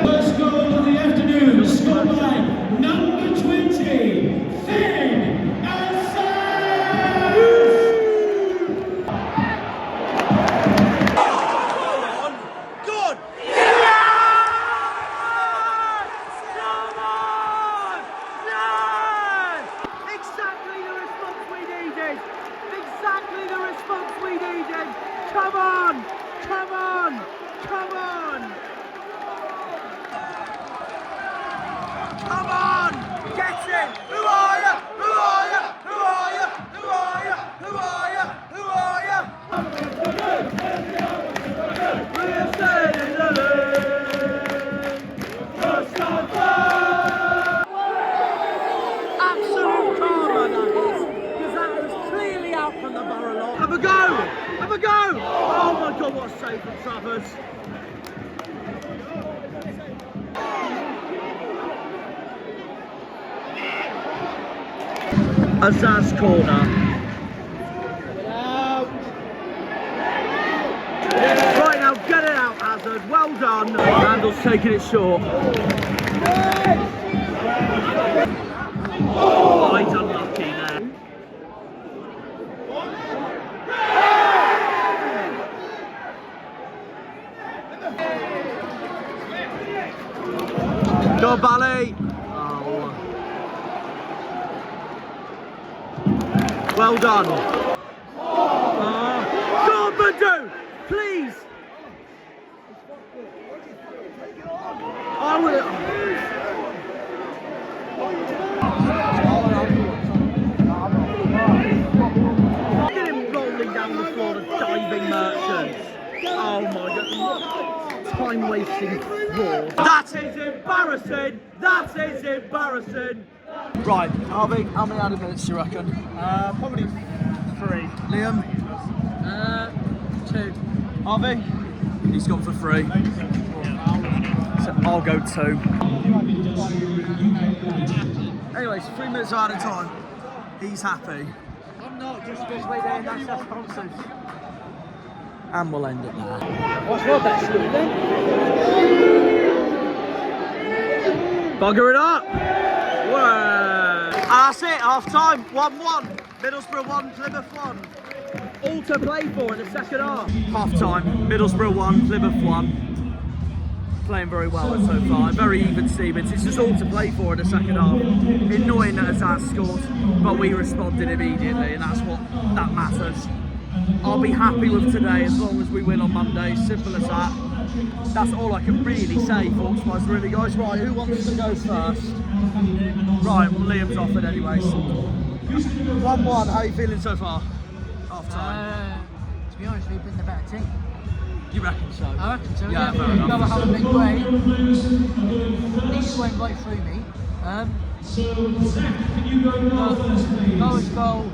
First goal of the afternoon, scored by number 20, Fuming and Good! Exactly the response we needed! Exactly the response we needed! Come on! Come on! Come on! Come on! Get it! Who are you? Who are you? Who are you? Who are you? Who are you? Who are you? We're staying in the league. Just on fire. Absolute karma that is, because that was clearly out from the Boro lot. Have a go! Have a go! Oh my God, what a save from Travers! Azaz corner. Right now, get it out, Hazard. Well done. Randall's taking it short. Oh, he's unlucky there. Go on, Bally. Oh. Well done. Go on, Bundu. Please. I will. Get him rolling down the floor of diving merchants. Oh my god. Time wasting war. That is embarrassing. That is embarrassing. Right, Harvey, how many added minutes do you reckon? Probably 3. Liam? 2. Harvey? He's gone for 3. So I'll go 2. Anyways, 3 minutes out of time. He's happy. I'm not, just because we're there, that's our sponsors. And we'll end it there. What's your best score then? Bugger it up! Whoa. And that's it, half time, 1-1. Middlesbrough 1, Plymouth 1. All to play for in the second half. Half time, Middlesbrough 1, Plymouth 1. Playing very well so far, very even Stevens. It's just all to play for in the second half. Annoying that Azaz scored, but we responded immediately, and that's what that matters. I'll be happy with today as long as we win on Monday, simple as that. That's all I can really say, thoughts-wise, really, guys. Right, who wants to go first? Right, well, Liam's off it anyways. 1-1, how are you feeling so far? Half time. To be honest, we've been the better team. You reckon so? I reckon so, Yeah, fair We've enough. got to have a big way. These went right through me. Boro's goal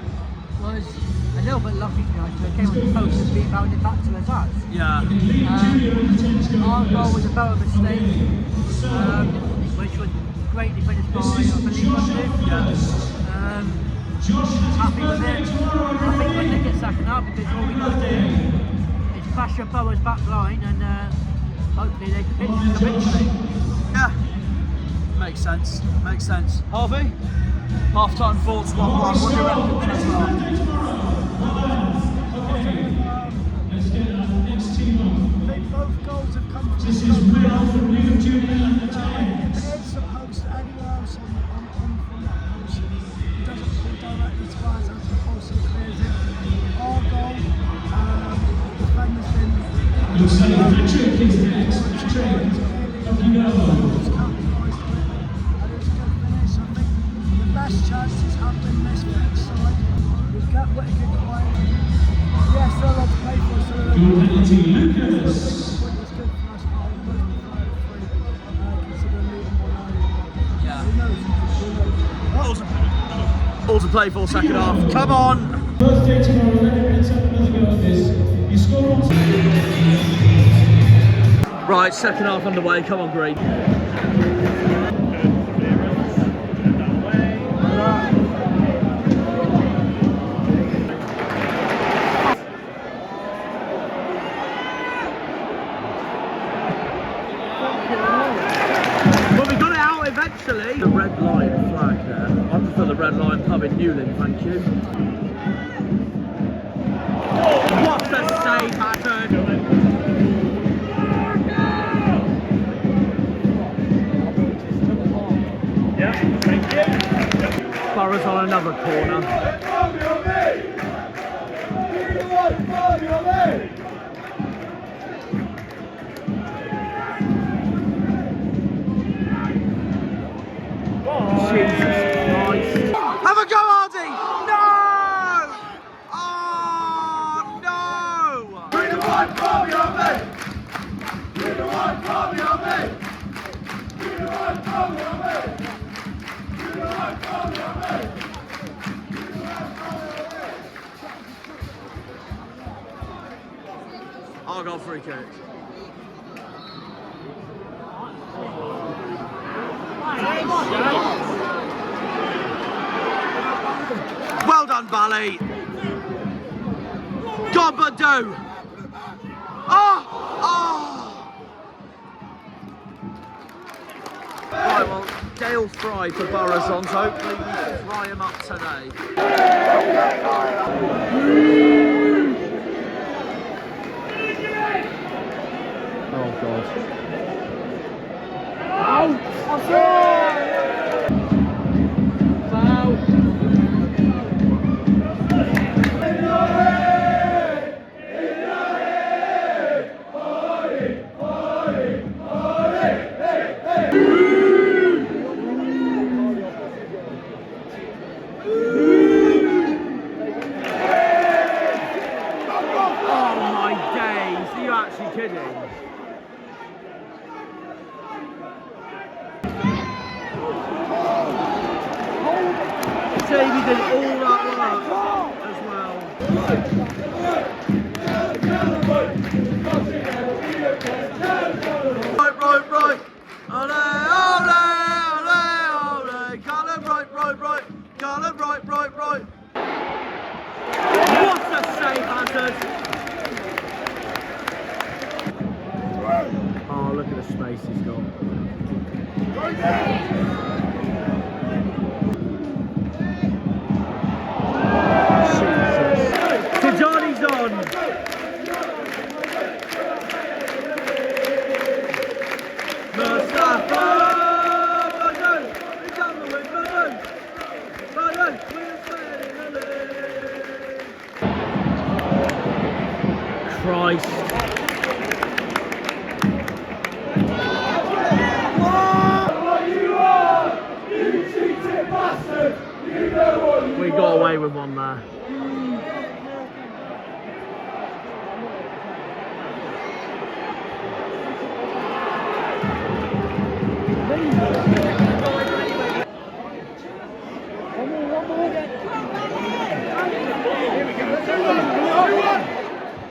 was a little bit lucky, to be honest. It came on the post and being bounded back to us. Yeah. Our goal was a better mistake, which was greatly finished by, I believe, wasn't it? Yeah. Happy with it. I think we'll nick it second half because all we got to do is crash your Boro's back line and hopefully they can pitch the victory. Yeah. Makes sense. Makes sense. Harvey? Half-time thoughts, 1-1. What do you reckon so far? Both goals have come from the post. It's supposed to anywhere else from that post. It doesn't fall directly to us as the post clears it. Our goal, the defender's been Looks like the trick is next. Trick. Up you go. the best chances have been missed for each side. We've got Whittaker quiet. Yes, they're allowed to play for us. Good penalty, Lucas. It's good for us, but I'm looking for free. Considering Luton will know. Yeah. Who knows? All to play for second half. Come on! Birthday tomorrow, let's have another go at this. You score on. Right, second half underway. Come on, Green. Well, we got it out eventually. The red line flag there. I prefer the red line pub in Newlyn, thank you. What a save, Hatton! Boro's on another corner. Jesus Christ. Have a go, Hardy! No! Oh, no! Bring the one, call me on me! Bring the one, call me on me! Bring the one, call me on me! I'll go free kick. Well done, Bally. Go on, Bundu. Oh! Right, well, Dale's fried for Boro's on, so hopefully we can fry him up today. Oh, God. kidding? Davey did all that work as well. Right. Ole, ole, ole, ole. Callum, right. Callum, right. What a save, Hazard. Oh, look at the space he's got. Tijani's on. Mustafa! Christ. We got away with one there.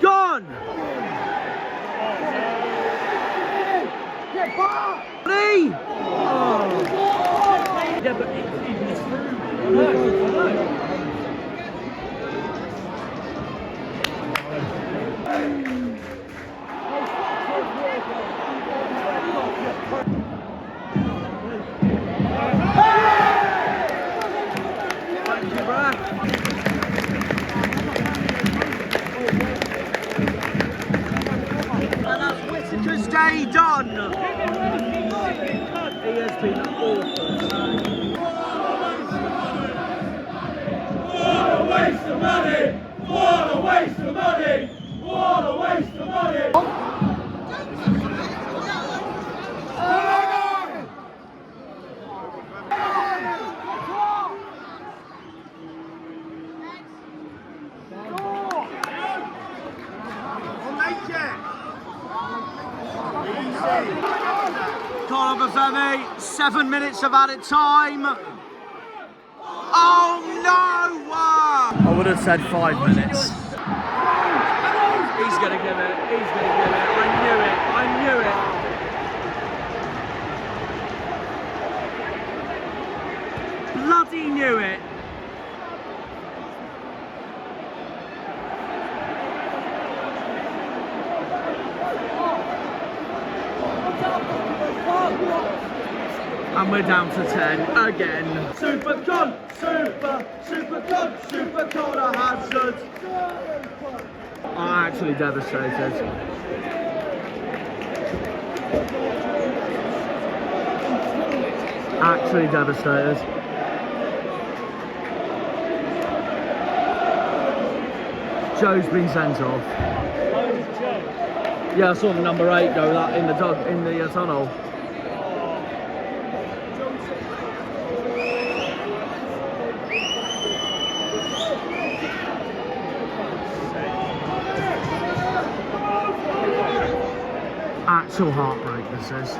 Gone! Lee! Oh. Yeah, but it's through. Day done. He has been awful. What a waste of money! What a waste of money! What a waste of money! Femi, 7 minutes of added time. Oh no! I would have said 5 minutes. He's gonna give it. He's gonna give it. I knew it. Bloody knew it. And we're down to 10 again. Super con, super corner Hazard. I'm actually devastated. Actually devastated. Joe's been sent off. Yeah, I saw the number 8 go that in the tunnel. Actual heartbreak, this is.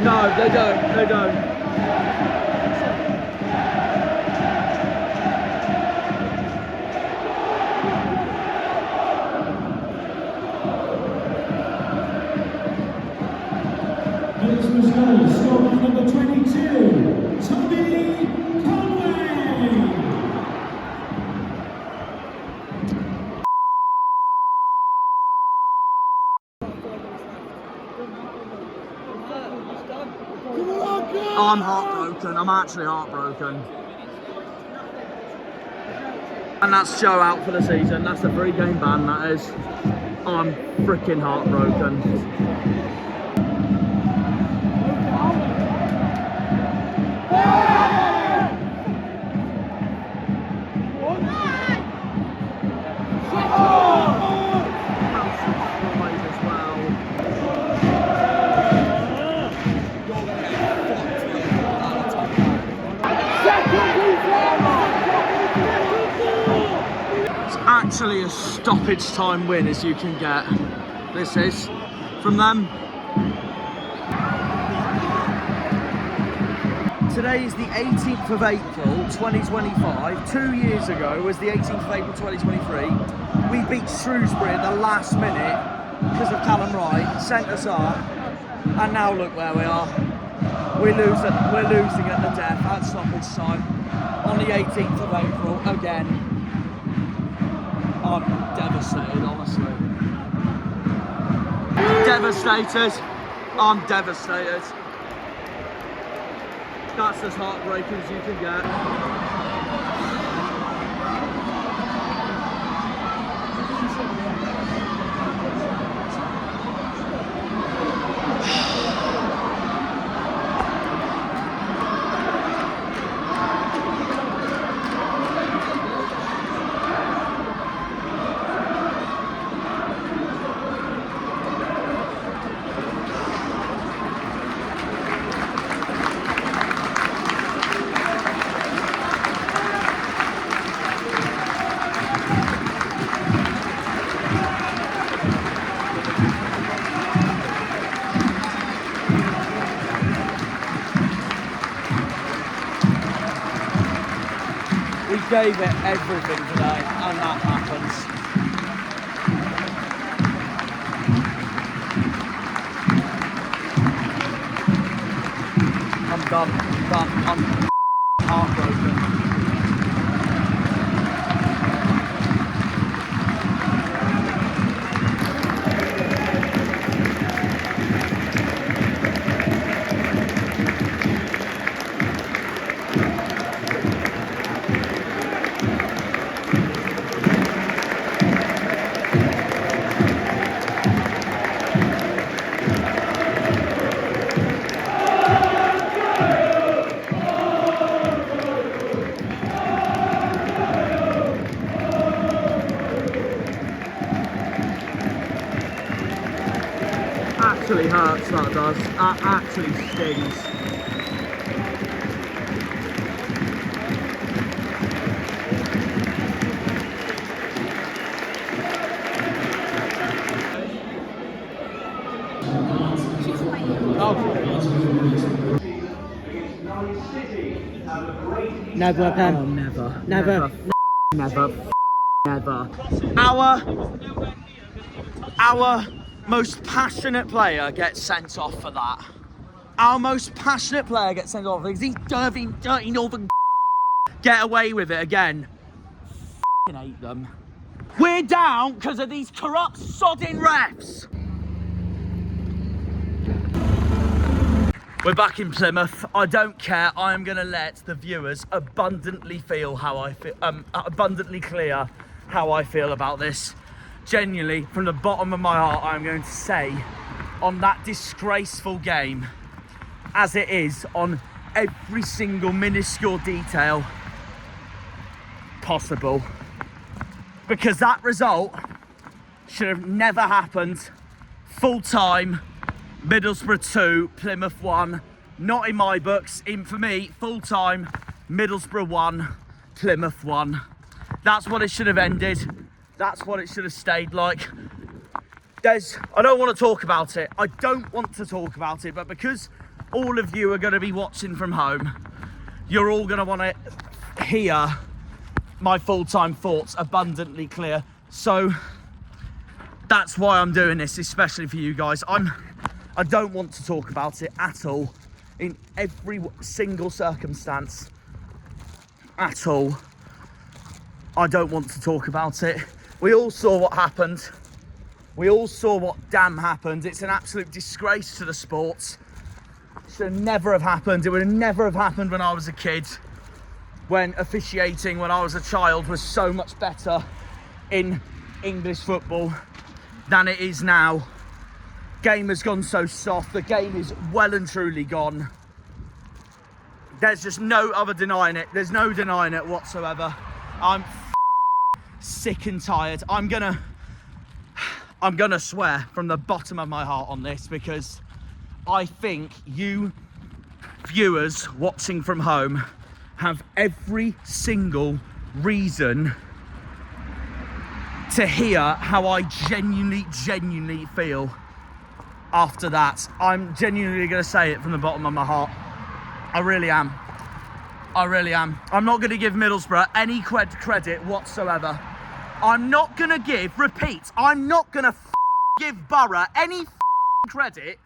No, they don't. Middlesbrough goal, scored number 22, CONWAY. I'm heartbroken. I'm actually heartbroken. And that's Joe out for the season. That's a 3-game ban, that is. I'm freaking heartbroken. Actually a stoppage time win as you can get. This is from them. Today is the 18th of April 2025. 2 years ago was the 18th of April 2023. We beat Shrewsbury at the last minute because of Callum Wright, sent us up, and now look where we are. We're losing at the death at stoppage time on the 18th of April again. I'm devastated, honestly. Devastated. I'm devastated. That's as heartbreaking as you can get. We gave it everything today, and that happens. I'm done. I'm heartbroken. Actually hurts, that does. That actually stings. Never, Pam. Oh, never. Never. Never. Our most passionate player gets sent off for that. Our most passionate player gets sent off because these dirty northern get away with it again. I hate them. We're down because of these corrupt sodding refs. We're back in Plymouth. I don't care. I am going to let the viewers abundantly feel how I feel, abundantly clear how I feel about this. Genuinely, from the bottom of my heart, I am going to say on that disgraceful game, as it is on every single minuscule detail possible, because that result should have never happened. Full time. Middlesbrough 2, Plymouth 1. Not in my books. In for me, full time, Middlesbrough 1, Plymouth 1. That's what it should have ended. That's what it should have stayed like. I don't want to talk about it. I don't want to talk about it, but because all of you are going to be watching from home, you're all going to want to hear my full-time thoughts abundantly clear. So that's why I'm doing this, especially for you guys. I don't want to talk about it at all, in every single circumstance, at all. I don't want to talk about it. We all saw what happened. We all saw what damn happened. It's an absolute disgrace to the sport. Should never have happened. It would never have happened when I was a kid. When officiating, when I was a child, was so much better in English football than it is now. Game has gone so soft. The game is well and truly gone. There's just no other denying it. There's no denying it whatsoever. I'm sick and tired. I'm gonna swear from the bottom of my heart on this, because I think you viewers watching from home have every single reason to hear how I genuinely feel after that. I'm genuinely going to say it from the bottom of my heart. I really am. I really am. I'm not going to give Middlesbrough any credit whatsoever. I'm not going to give, repeat, I'm not going to give Boro any credit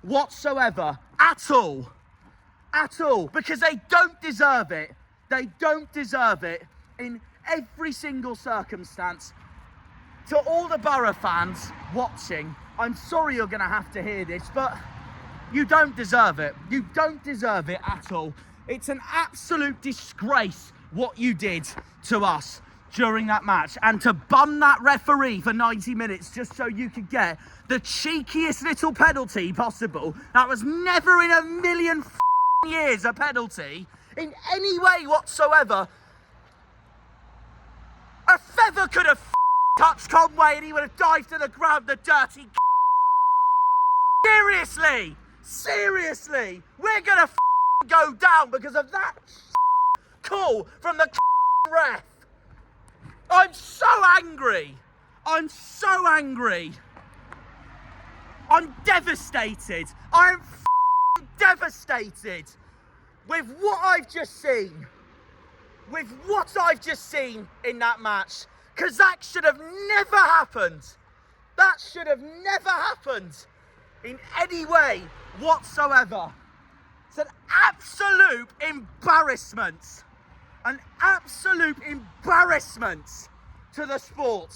whatsoever at all. At all. Because they don't deserve it. They don't deserve it in every single circumstance. To all the Boro fans watching, I'm sorry you're going to have to hear this, but you don't deserve it. You don't deserve it at all. It's an absolute disgrace what you did to us during that match. And to bum that referee for 90 minutes just so you could get the cheekiest little penalty possible. That was never in a million years a penalty in any way whatsoever. A feather could have touched Conway and he would have dived to the ground, the dirty Seriously, seriously, we're gonna go down because of that call from the ref. I'm so angry. I'm so angry. I'm devastated. I'm devastated with what I've just seen. With what I've just seen in that match. Because that should have never happened. That should have never happened in any way whatsoever. It's an absolute embarrassment. An absolute embarrassment to the sport.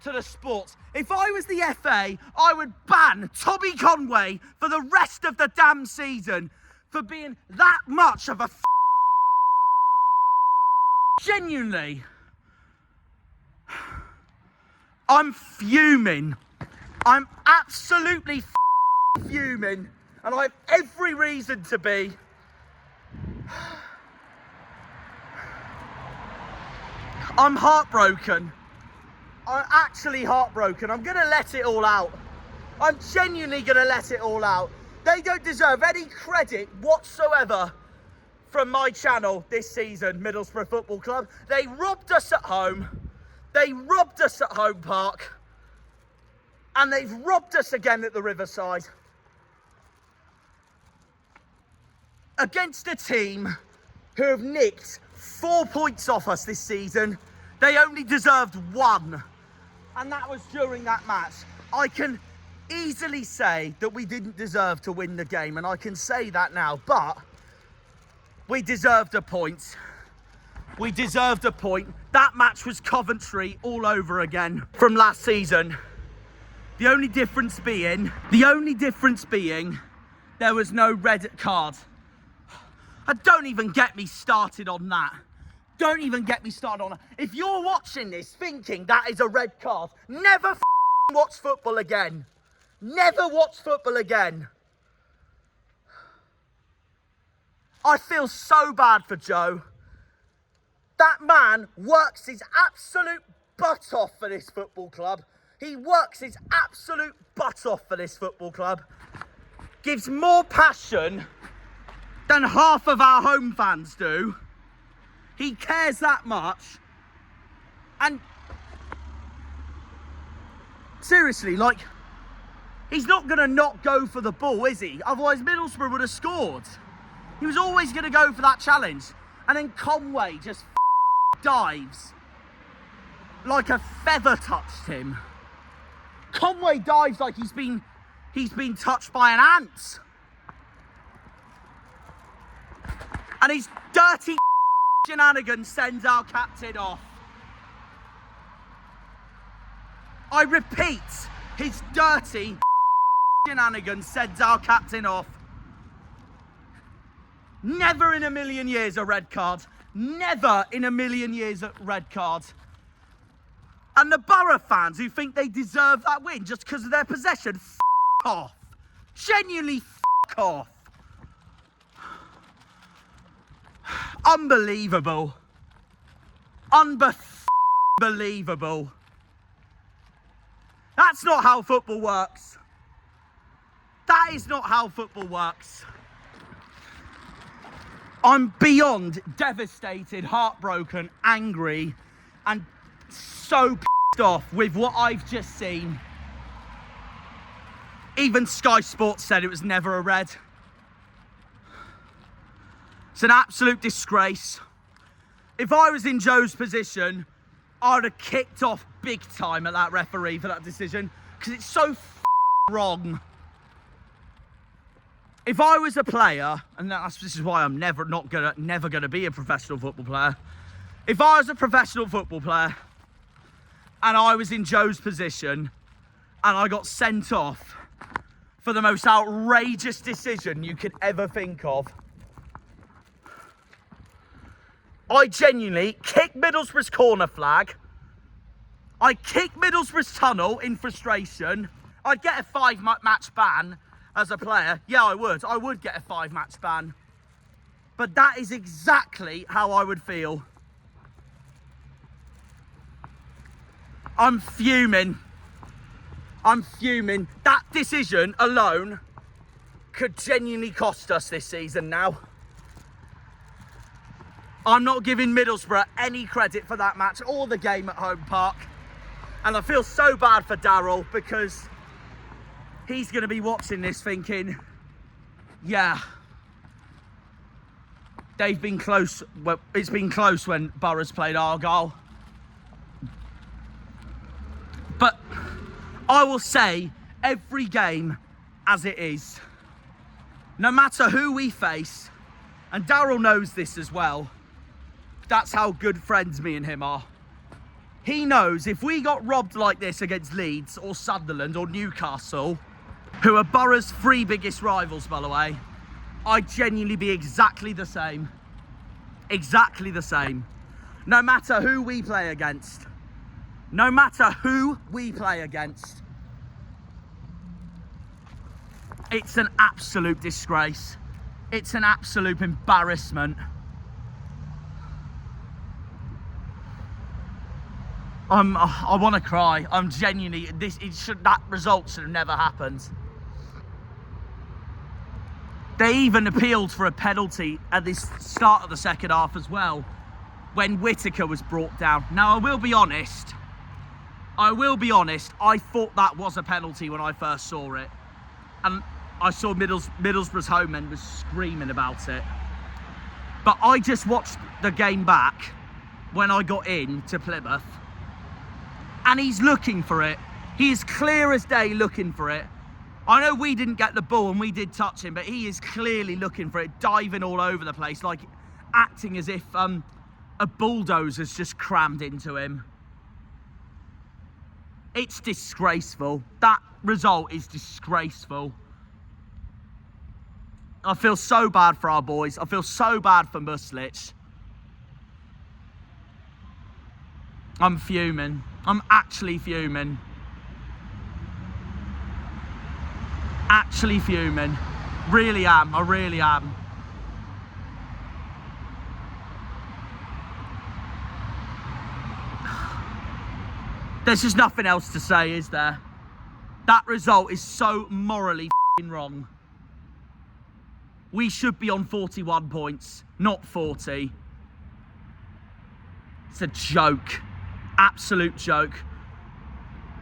To the sport. If I was the FA, I would ban Tommy Conway for the rest of the damn season for being that much of a genuinely. I'm fuming. I'm absolutely fuming. And I have every reason to be. I'm heartbroken. I'm actually heartbroken. I'm going to let it all out. I'm genuinely going to let it all out. They don't deserve any credit whatsoever from my channel this season, Middlesbrough Football Club. They robbed us at home. They robbed us at Home Park. And they've robbed us again at the Riverside. Against a team who have nicked 4 points off us this season. They only deserved 1. And that was during that match. I can easily say that we didn't deserve to win the game. And I can say that now. But we deserved a point. We deserved a point. That match was Coventry all over again from last season. The only difference being, there was no red card. And don't even get me started on that. Don't even get me started on that. If you're watching this thinking that is a red card, never watch football again. Never watch football again. I feel so bad for Joe. That man works his absolute butt off for this football club. He works his absolute butt off for this football club. Gives more passion than half of our home fans do. He cares that much. And seriously, like, he's not going to not go for the ball, is he? Otherwise, Middlesbrough would have scored. He was always going to go for that challenge. And then Conway just dives like a feather touched him. Conway dives like he's been touched by an ant. And his dirty shenanigans sends our captain off. I repeat, his dirty shenanigans sends our captain off. Never in a million years a red card. Never in a million years a red card. And the Boro fans who think they deserve that win just because of their possession, f*** off. Genuinely f*** off. Unbelievable. Unbelievable. That's not how football works. That is not how football works. I'm beyond devastated, heartbroken, angry, and so pissed off with what I've just seen. Even Sky Sports said it was never a red. It's an absolute disgrace. If I was in Joe's position, I'd have kicked off big time at that referee for that decision, because it's so wrong. If I was a player, and this is why I'm never gonna be a professional football player. If I was a professional football player and I was in Joe's position and I got sent off for the most outrageous decision you could ever think of, I genuinely kick Middlesbrough's corner flag. I'd kick Middlesbrough's tunnel in frustration. I'd get a 5-match ban as a player. Yeah, I would. I would get a 5-match ban. But that is exactly how I would feel. I'm fuming. I'm fuming. That decision alone could genuinely cost us this season now. I'm not giving Middlesbrough any credit for that match or the game at Home Park. And I feel so bad for Darryl, because he's going to be watching this thinking, yeah, they've been close. Well, it's been close when Boro's played Argyle. But I will say every game as it is, no matter who we face, and Darryl knows this as well, that's how good friends me and him are. He knows if we got robbed like this against Leeds or Sunderland or Newcastle, who are Boro's 3 biggest rivals, by the way, I'd genuinely be exactly the same. Exactly the same. No matter who we play against. No matter who we play against. It's an absolute disgrace. It's an absolute embarrassment. I want to cry. I'm genuinely, that result should have never happened. They even appealed for a penalty at the start of the second half as well, when Whittaker was brought down. Now, I will be honest, I thought that was a penalty when I first saw it. And I saw Middlesbrough's home end was screaming about it. But I just watched the game back when I got in to Plymouth, and he's looking for it. He is clear as day looking for it. I know we didn't get the ball and we did touch him, but he is clearly looking for it, diving all over the place, like acting as if a bulldozer's just crammed into him. It's disgraceful. That result is disgraceful. I feel so bad for our boys. I feel so bad for Muslich. I'm fuming. I'm actually fuming. Actually fuming. Really am. I really am. There's just nothing else to say, is there? That result is so morally f***ing wrong. We should be on 41 points, not 40. It's a joke. Absolute joke.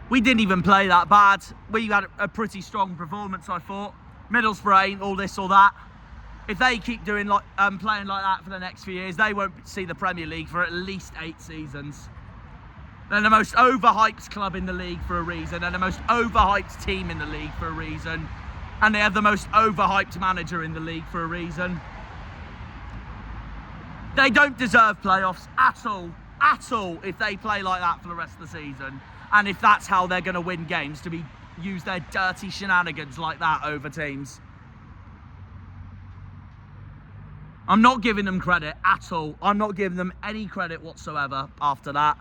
We didn't even play that bad. We had a pretty strong performance, I thought. Middlesbrough ain't all this or that. If they keep doing playing like that for the next few years, they won't see the Premier League for at least 8 seasons. They're the most overhyped club in the league for a reason. They're the most overhyped team in the league for a reason. And they have the most overhyped manager in the league for a reason. They don't deserve playoffs at all. At all, if they play like that for the rest of the season. And if that's how they're going to win games, to use their dirty shenanigans like that over teams. I'm not giving them credit at all. I'm not giving them any credit whatsoever after that.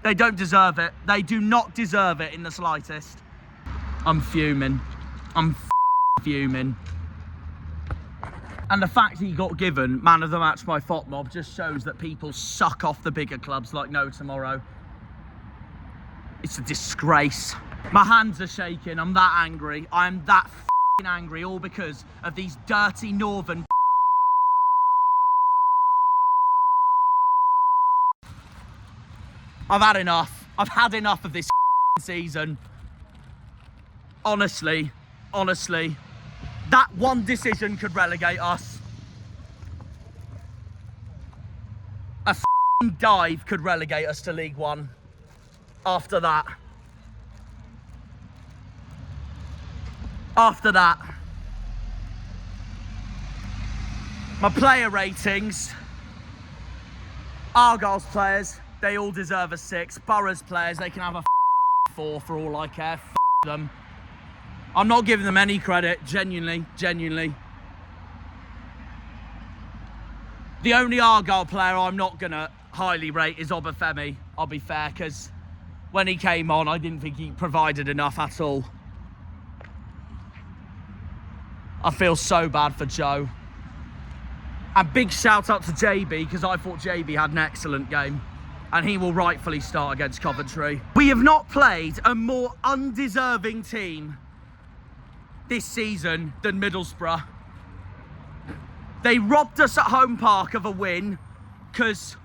They don't deserve it. They do not deserve it in the slightest. I'm fuming. I'm fuming. And the fact he got given man of the match by FOTMob just shows that people suck off the bigger clubs like no tomorrow. It's a disgrace. My hands are shaking. I'm that angry. I'm that angry, all because of these dirty northern. I've had enough. I've had enough of this season. Honestly, that one decision could relegate us. A dive could relegate us to League One. After that. My player ratings. Argyle's players, they all deserve a 6. Boro's players, they can have a 4 for all I care. Them. I'm not giving them any credit, genuinely. The only Argyle player I'm not gonna highly rate is Obafemi, I'll be fair, because when he came on, I didn't think he provided enough at all. I feel so bad for Joe. And big shout out to JB, because I thought JB had an excellent game. And he will rightfully start against Coventry. We have not played a more undeserving team this season than Middlesbrough. They robbed us at home park of a win because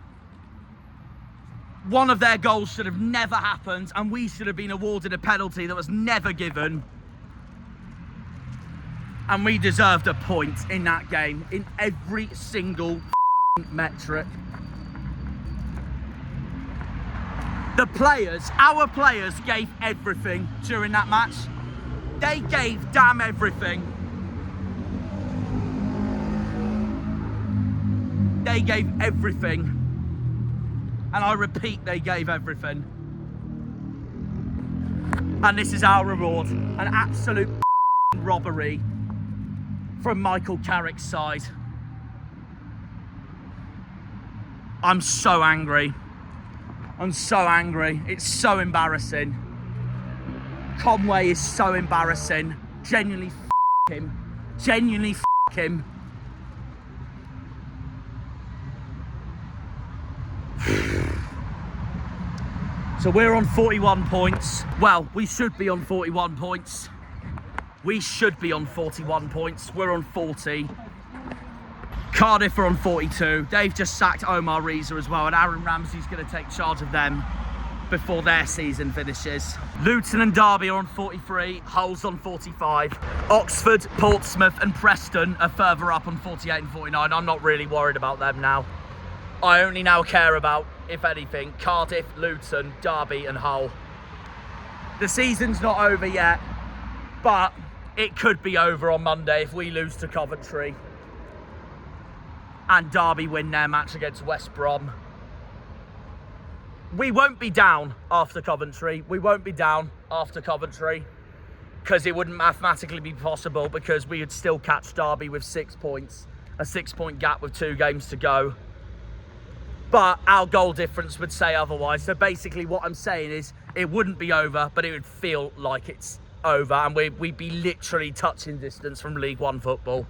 one of their goals should have never happened and we should have been awarded a penalty that was never given. And we deserved a point in that game in every single metric. The players, our players, gave everything during that match. They gave damn everything. They gave everything. And I repeat, they gave everything. And this is our reward. An absolute robbery from Michael Carrick's side. I'm so angry. I'm so angry. It's so embarrassing. Conway is so embarrassing. Genuinely f*** him. Genuinely f*** him. So we're on 41 points. Well, we should be on 41 points. We should be on 41 points. We're on 40. Cardiff are on 42. They've just sacked Omar Reza as well, and Aaron Ramsey's going to take charge of them before their season finishes. Luton and Derby are on 43. Hull's on 45. Oxford, Portsmouth and Preston are further up on 48 and 49. I'm not really worried about them now. I only now care about, if anything, Cardiff, Luton, Derby and Hull. The season's not over yet, but it could be over on Monday if we lose to Coventry and Derby win their match against West Brom. We won't be down after Coventry. We won't be down after Coventry because it wouldn't mathematically be possible, because we would still catch Derby with 6 points, a 6-point gap with 2 games to go. But our goal difference would say otherwise. So basically what I'm saying is it wouldn't be over, but it would feel like it's over, and we'd be literally touching distance from League One football.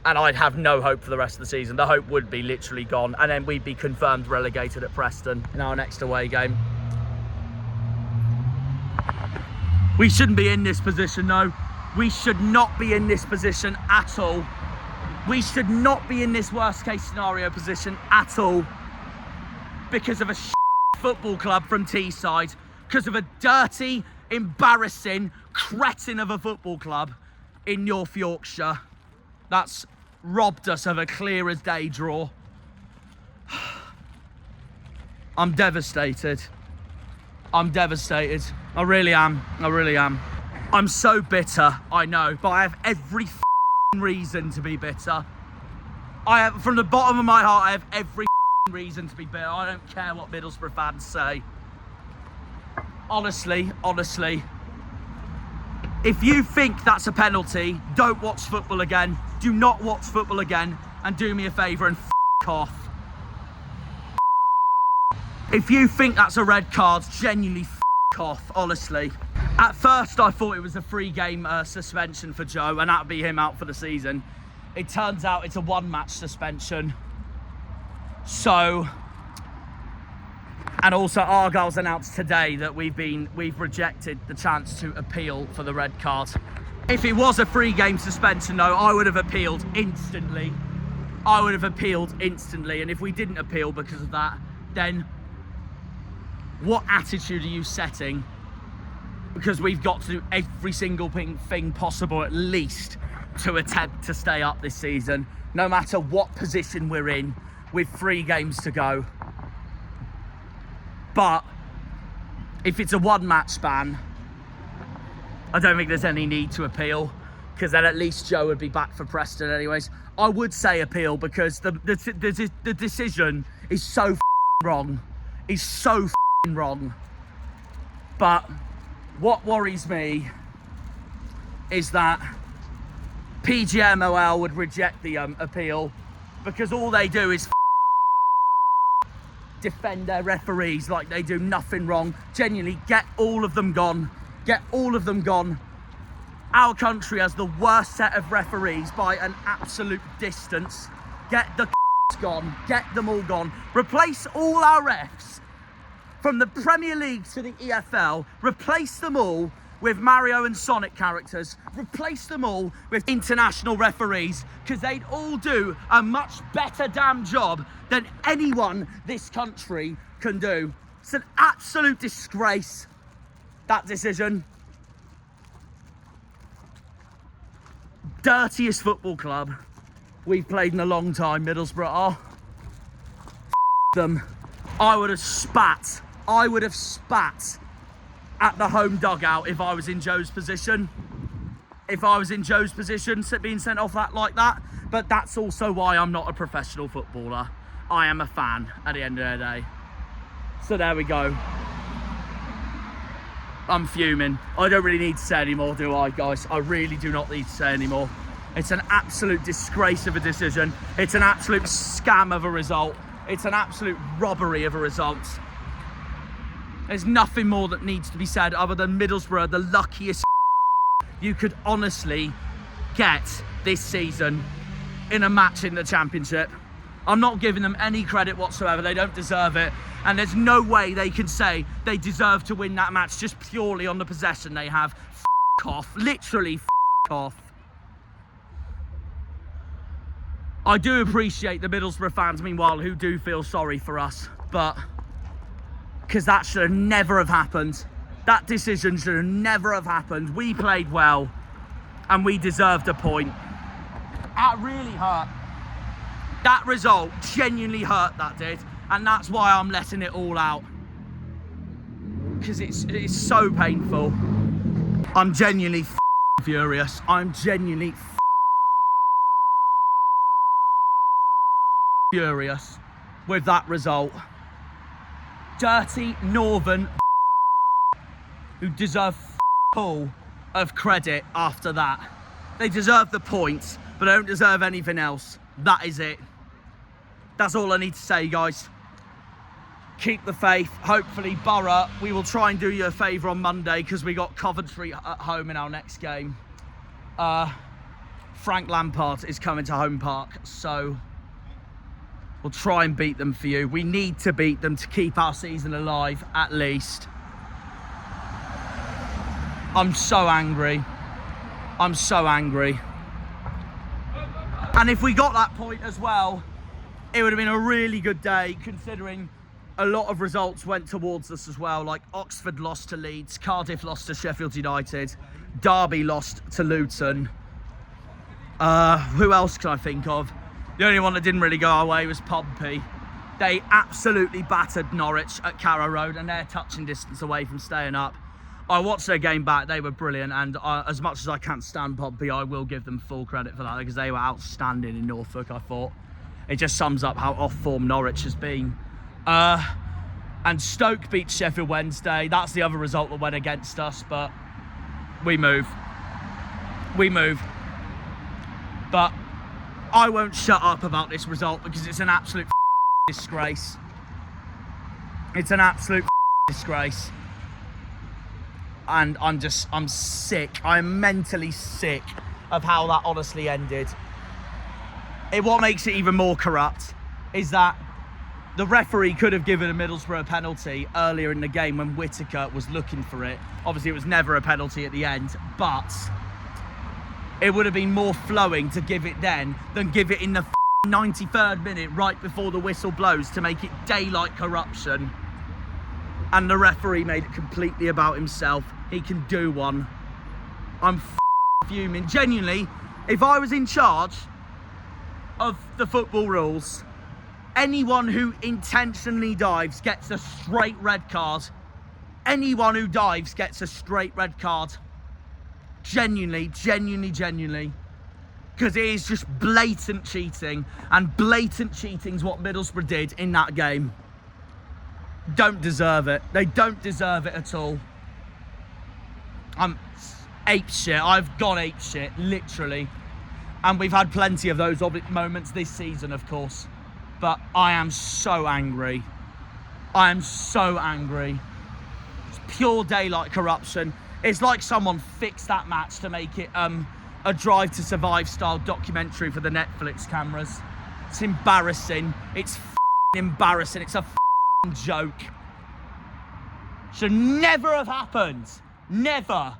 And I'd have no hope for the rest of the season. The hope would be literally gone, and then we'd be confirmed relegated at Preston in our next away game. We shouldn't be in this position, though. We should not be in this position at all. We should not be in this worst case scenario position at all because of a football club from Teesside, because of a dirty, embarrassing cretin of a football club in North Yorkshire that's robbed us of a clear as day draw. I'm devastated. I'm devastated. I really am. I'm so bitter, I know, but I have every reason to be bitter. I have, from the bottom of my heart, I have every reason to be bitter. I don't care what Middlesbrough fans say. Honestly, if you think that's a penalty, don't watch football again. Do not watch football again. and do me a favour and f*** off. If you think that's a red card, genuinely f*** off, honestly. At first, I thought it was a 3-game suspension for Joe, and that'd be him out for the season. It turns out it's a 1-match suspension. So, and also Argyle's announced today that we've rejected the chance to appeal for the red card. If it was a 3-game suspension though, I would have appealed instantly. I would have appealed instantly, and if we didn't appeal because of that, then what attitude are you setting? Because we've got to do every single thing possible at least to attempt to stay up this season, no matter what position we're in, with 3 games to go. But if it's a 1-match ban, I don't think there's any need to appeal, because then at least Joe would be back for Preston anyways. I would say appeal because the decision is so wrong. It's so wrong. But what worries me is that PGMOL would reject the appeal, because all they do is defend their referees like they do nothing wrong. Genuinely, get all of them gone. Get all of them gone. Our country has the worst set of referees by an absolute distance. Get the gone. Get them all gone. Replace all our refs from the Premier League to the EFL. Replace them all with Mario and Sonic characters. Replace them all with international referees, because they'd all do a much better damn job than anyone this country can do. It's an absolute disgrace, that decision. Dirtiest football club we've played in a long time, Middlesbrough are. Them. I would have spat at the home dugout if I was in Joe's position. If I was in Joe's position, being sent off like that. But that's also why I'm not a professional footballer. I am a fan at the end of the day. So there we go. I'm fuming. I don't really need to say anymore, do I, guys? I really do not need to say anymore. It's an absolute disgrace of a decision. It's an absolute scam of a result. It's an absolute robbery of a result. There's nothing more that needs to be said other than Middlesbrough, the luckiest you could honestly get this season in a match in the Championship. I'm not giving them any credit whatsoever. They don't deserve it. And there's no way they can say they deserve to win that match just purely on the possession they have. F*** off. Literally f*** off. I do appreciate the Middlesbrough fans, meanwhile, who do feel sorry for us. But because that should have never have happened. That decision should have never have happened. We played well and we deserved a point. That really hurt. That result genuinely hurt, that did. And that's why I'm letting it all out. Because it's so painful. I'm genuinely furious. I'm genuinely furious with that result. Dirty northern who deserve full of credit after that. They deserve the points, but they don't deserve anything else. That is it. That's all I need to say, guys. Keep the faith. Hopefully, Boro, we will try and do you a favour on Monday, because we got Coventry at home in our next game. Frank Lampard is coming to Home Park, so we'll try and beat them for you. We need to beat them to keep our season alive, at least. I'm so angry. I'm so angry. And if we got that point as well, it would have been a really good day, considering a lot of results went towards us as well. Like Oxford lost to Leeds, Cardiff lost to Sheffield United, Derby lost to Luton. Who else can I think of? The only one that didn't really go our way was Pompey. They absolutely battered Norwich at Carrow Road, and they're touching distance away from staying up. I watched their game back. They were brilliant, and as much as I can't stand Pompey, I will give them full credit for that, because they were outstanding in Norfolk, I thought. It just sums up how off-form Norwich has been. And Stoke beat Sheffield Wednesday. That's the other result that went against us, but we move. We move. But I won't shut up about this result because it's an absolute disgrace. It's an absolute disgrace. And I'm sick. I'm mentally sick of how that honestly ended. What makes it even more corrupt is that the referee could have given a Middlesbrough penalty earlier in the game when Whittaker was looking for it. Obviously, it was never a penalty at the end, but it would have been more flowing to give it then than give it in the 93rd minute right before the whistle blows to make it daylight corruption. And the referee made it completely about himself. He can do one. I'm fuming. Genuinely, if I was in charge of the football rules, anyone who intentionally dives gets a straight red card. Anyone who dives gets a straight red card. Genuinely. Because it is just blatant cheating. And blatant cheating's what Middlesbrough did in that game. Don't deserve it. They don't deserve it at all. I'm apeshit. I've gone apeshit, literally. And we've had plenty of those moments this season, of course. But I am so angry. I am so angry. It's pure daylight corruption. It's like someone fixed that match to make it a Drive to Survive style documentary for the Netflix cameras. It's embarrassing. It's embarrassing. It's a joke. Should never have happened. Never.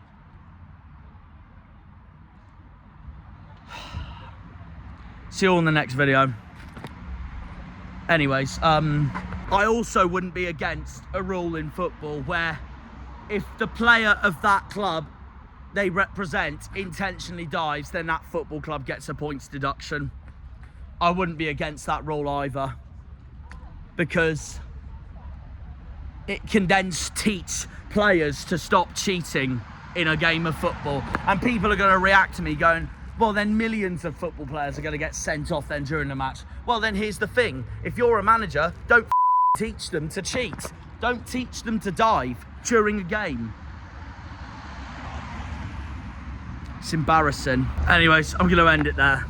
See you all in the next video. Anyways, I also wouldn't be against a rule in football where if the player of that club they represent intentionally dives, then that football club gets a points deduction. I wouldn't be against that rule either, because it can then teach players to stop cheating in a game of football. And people are going to react to me going, well, then millions of football players are going to get sent off then during the match. Well, then here's the thing. If you're a manager, don't teach them to cheat. Don't teach them to dive during a game. It's embarrassing. Anyways, I'm going to end it there.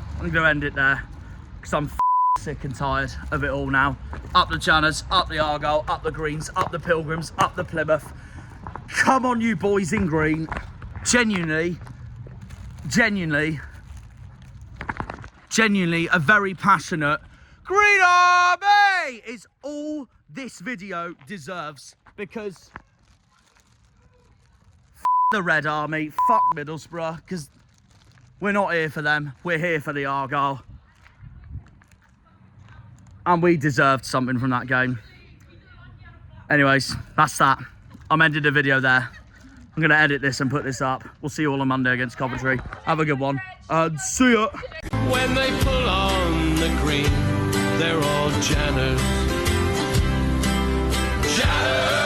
Because I'm sick and tired of it all now. Up the Janners, up the Argyle, up the Greens, up the Pilgrims, up the Plymouth. Come on, you boys in green. Genuinely, a very passionate Green Army is all this video deserves, because the Red Army, fuck Middlesbrough, because we're not here for them, we're here for the Argyle. And we deserved something from that game. Anyways, that's that. I'm ending the video there. I'm going to edit this and put this up. We'll see you all on Monday against Coventry. Have a good one. And see ya. When they pull on the green, they're all Janners. Janners!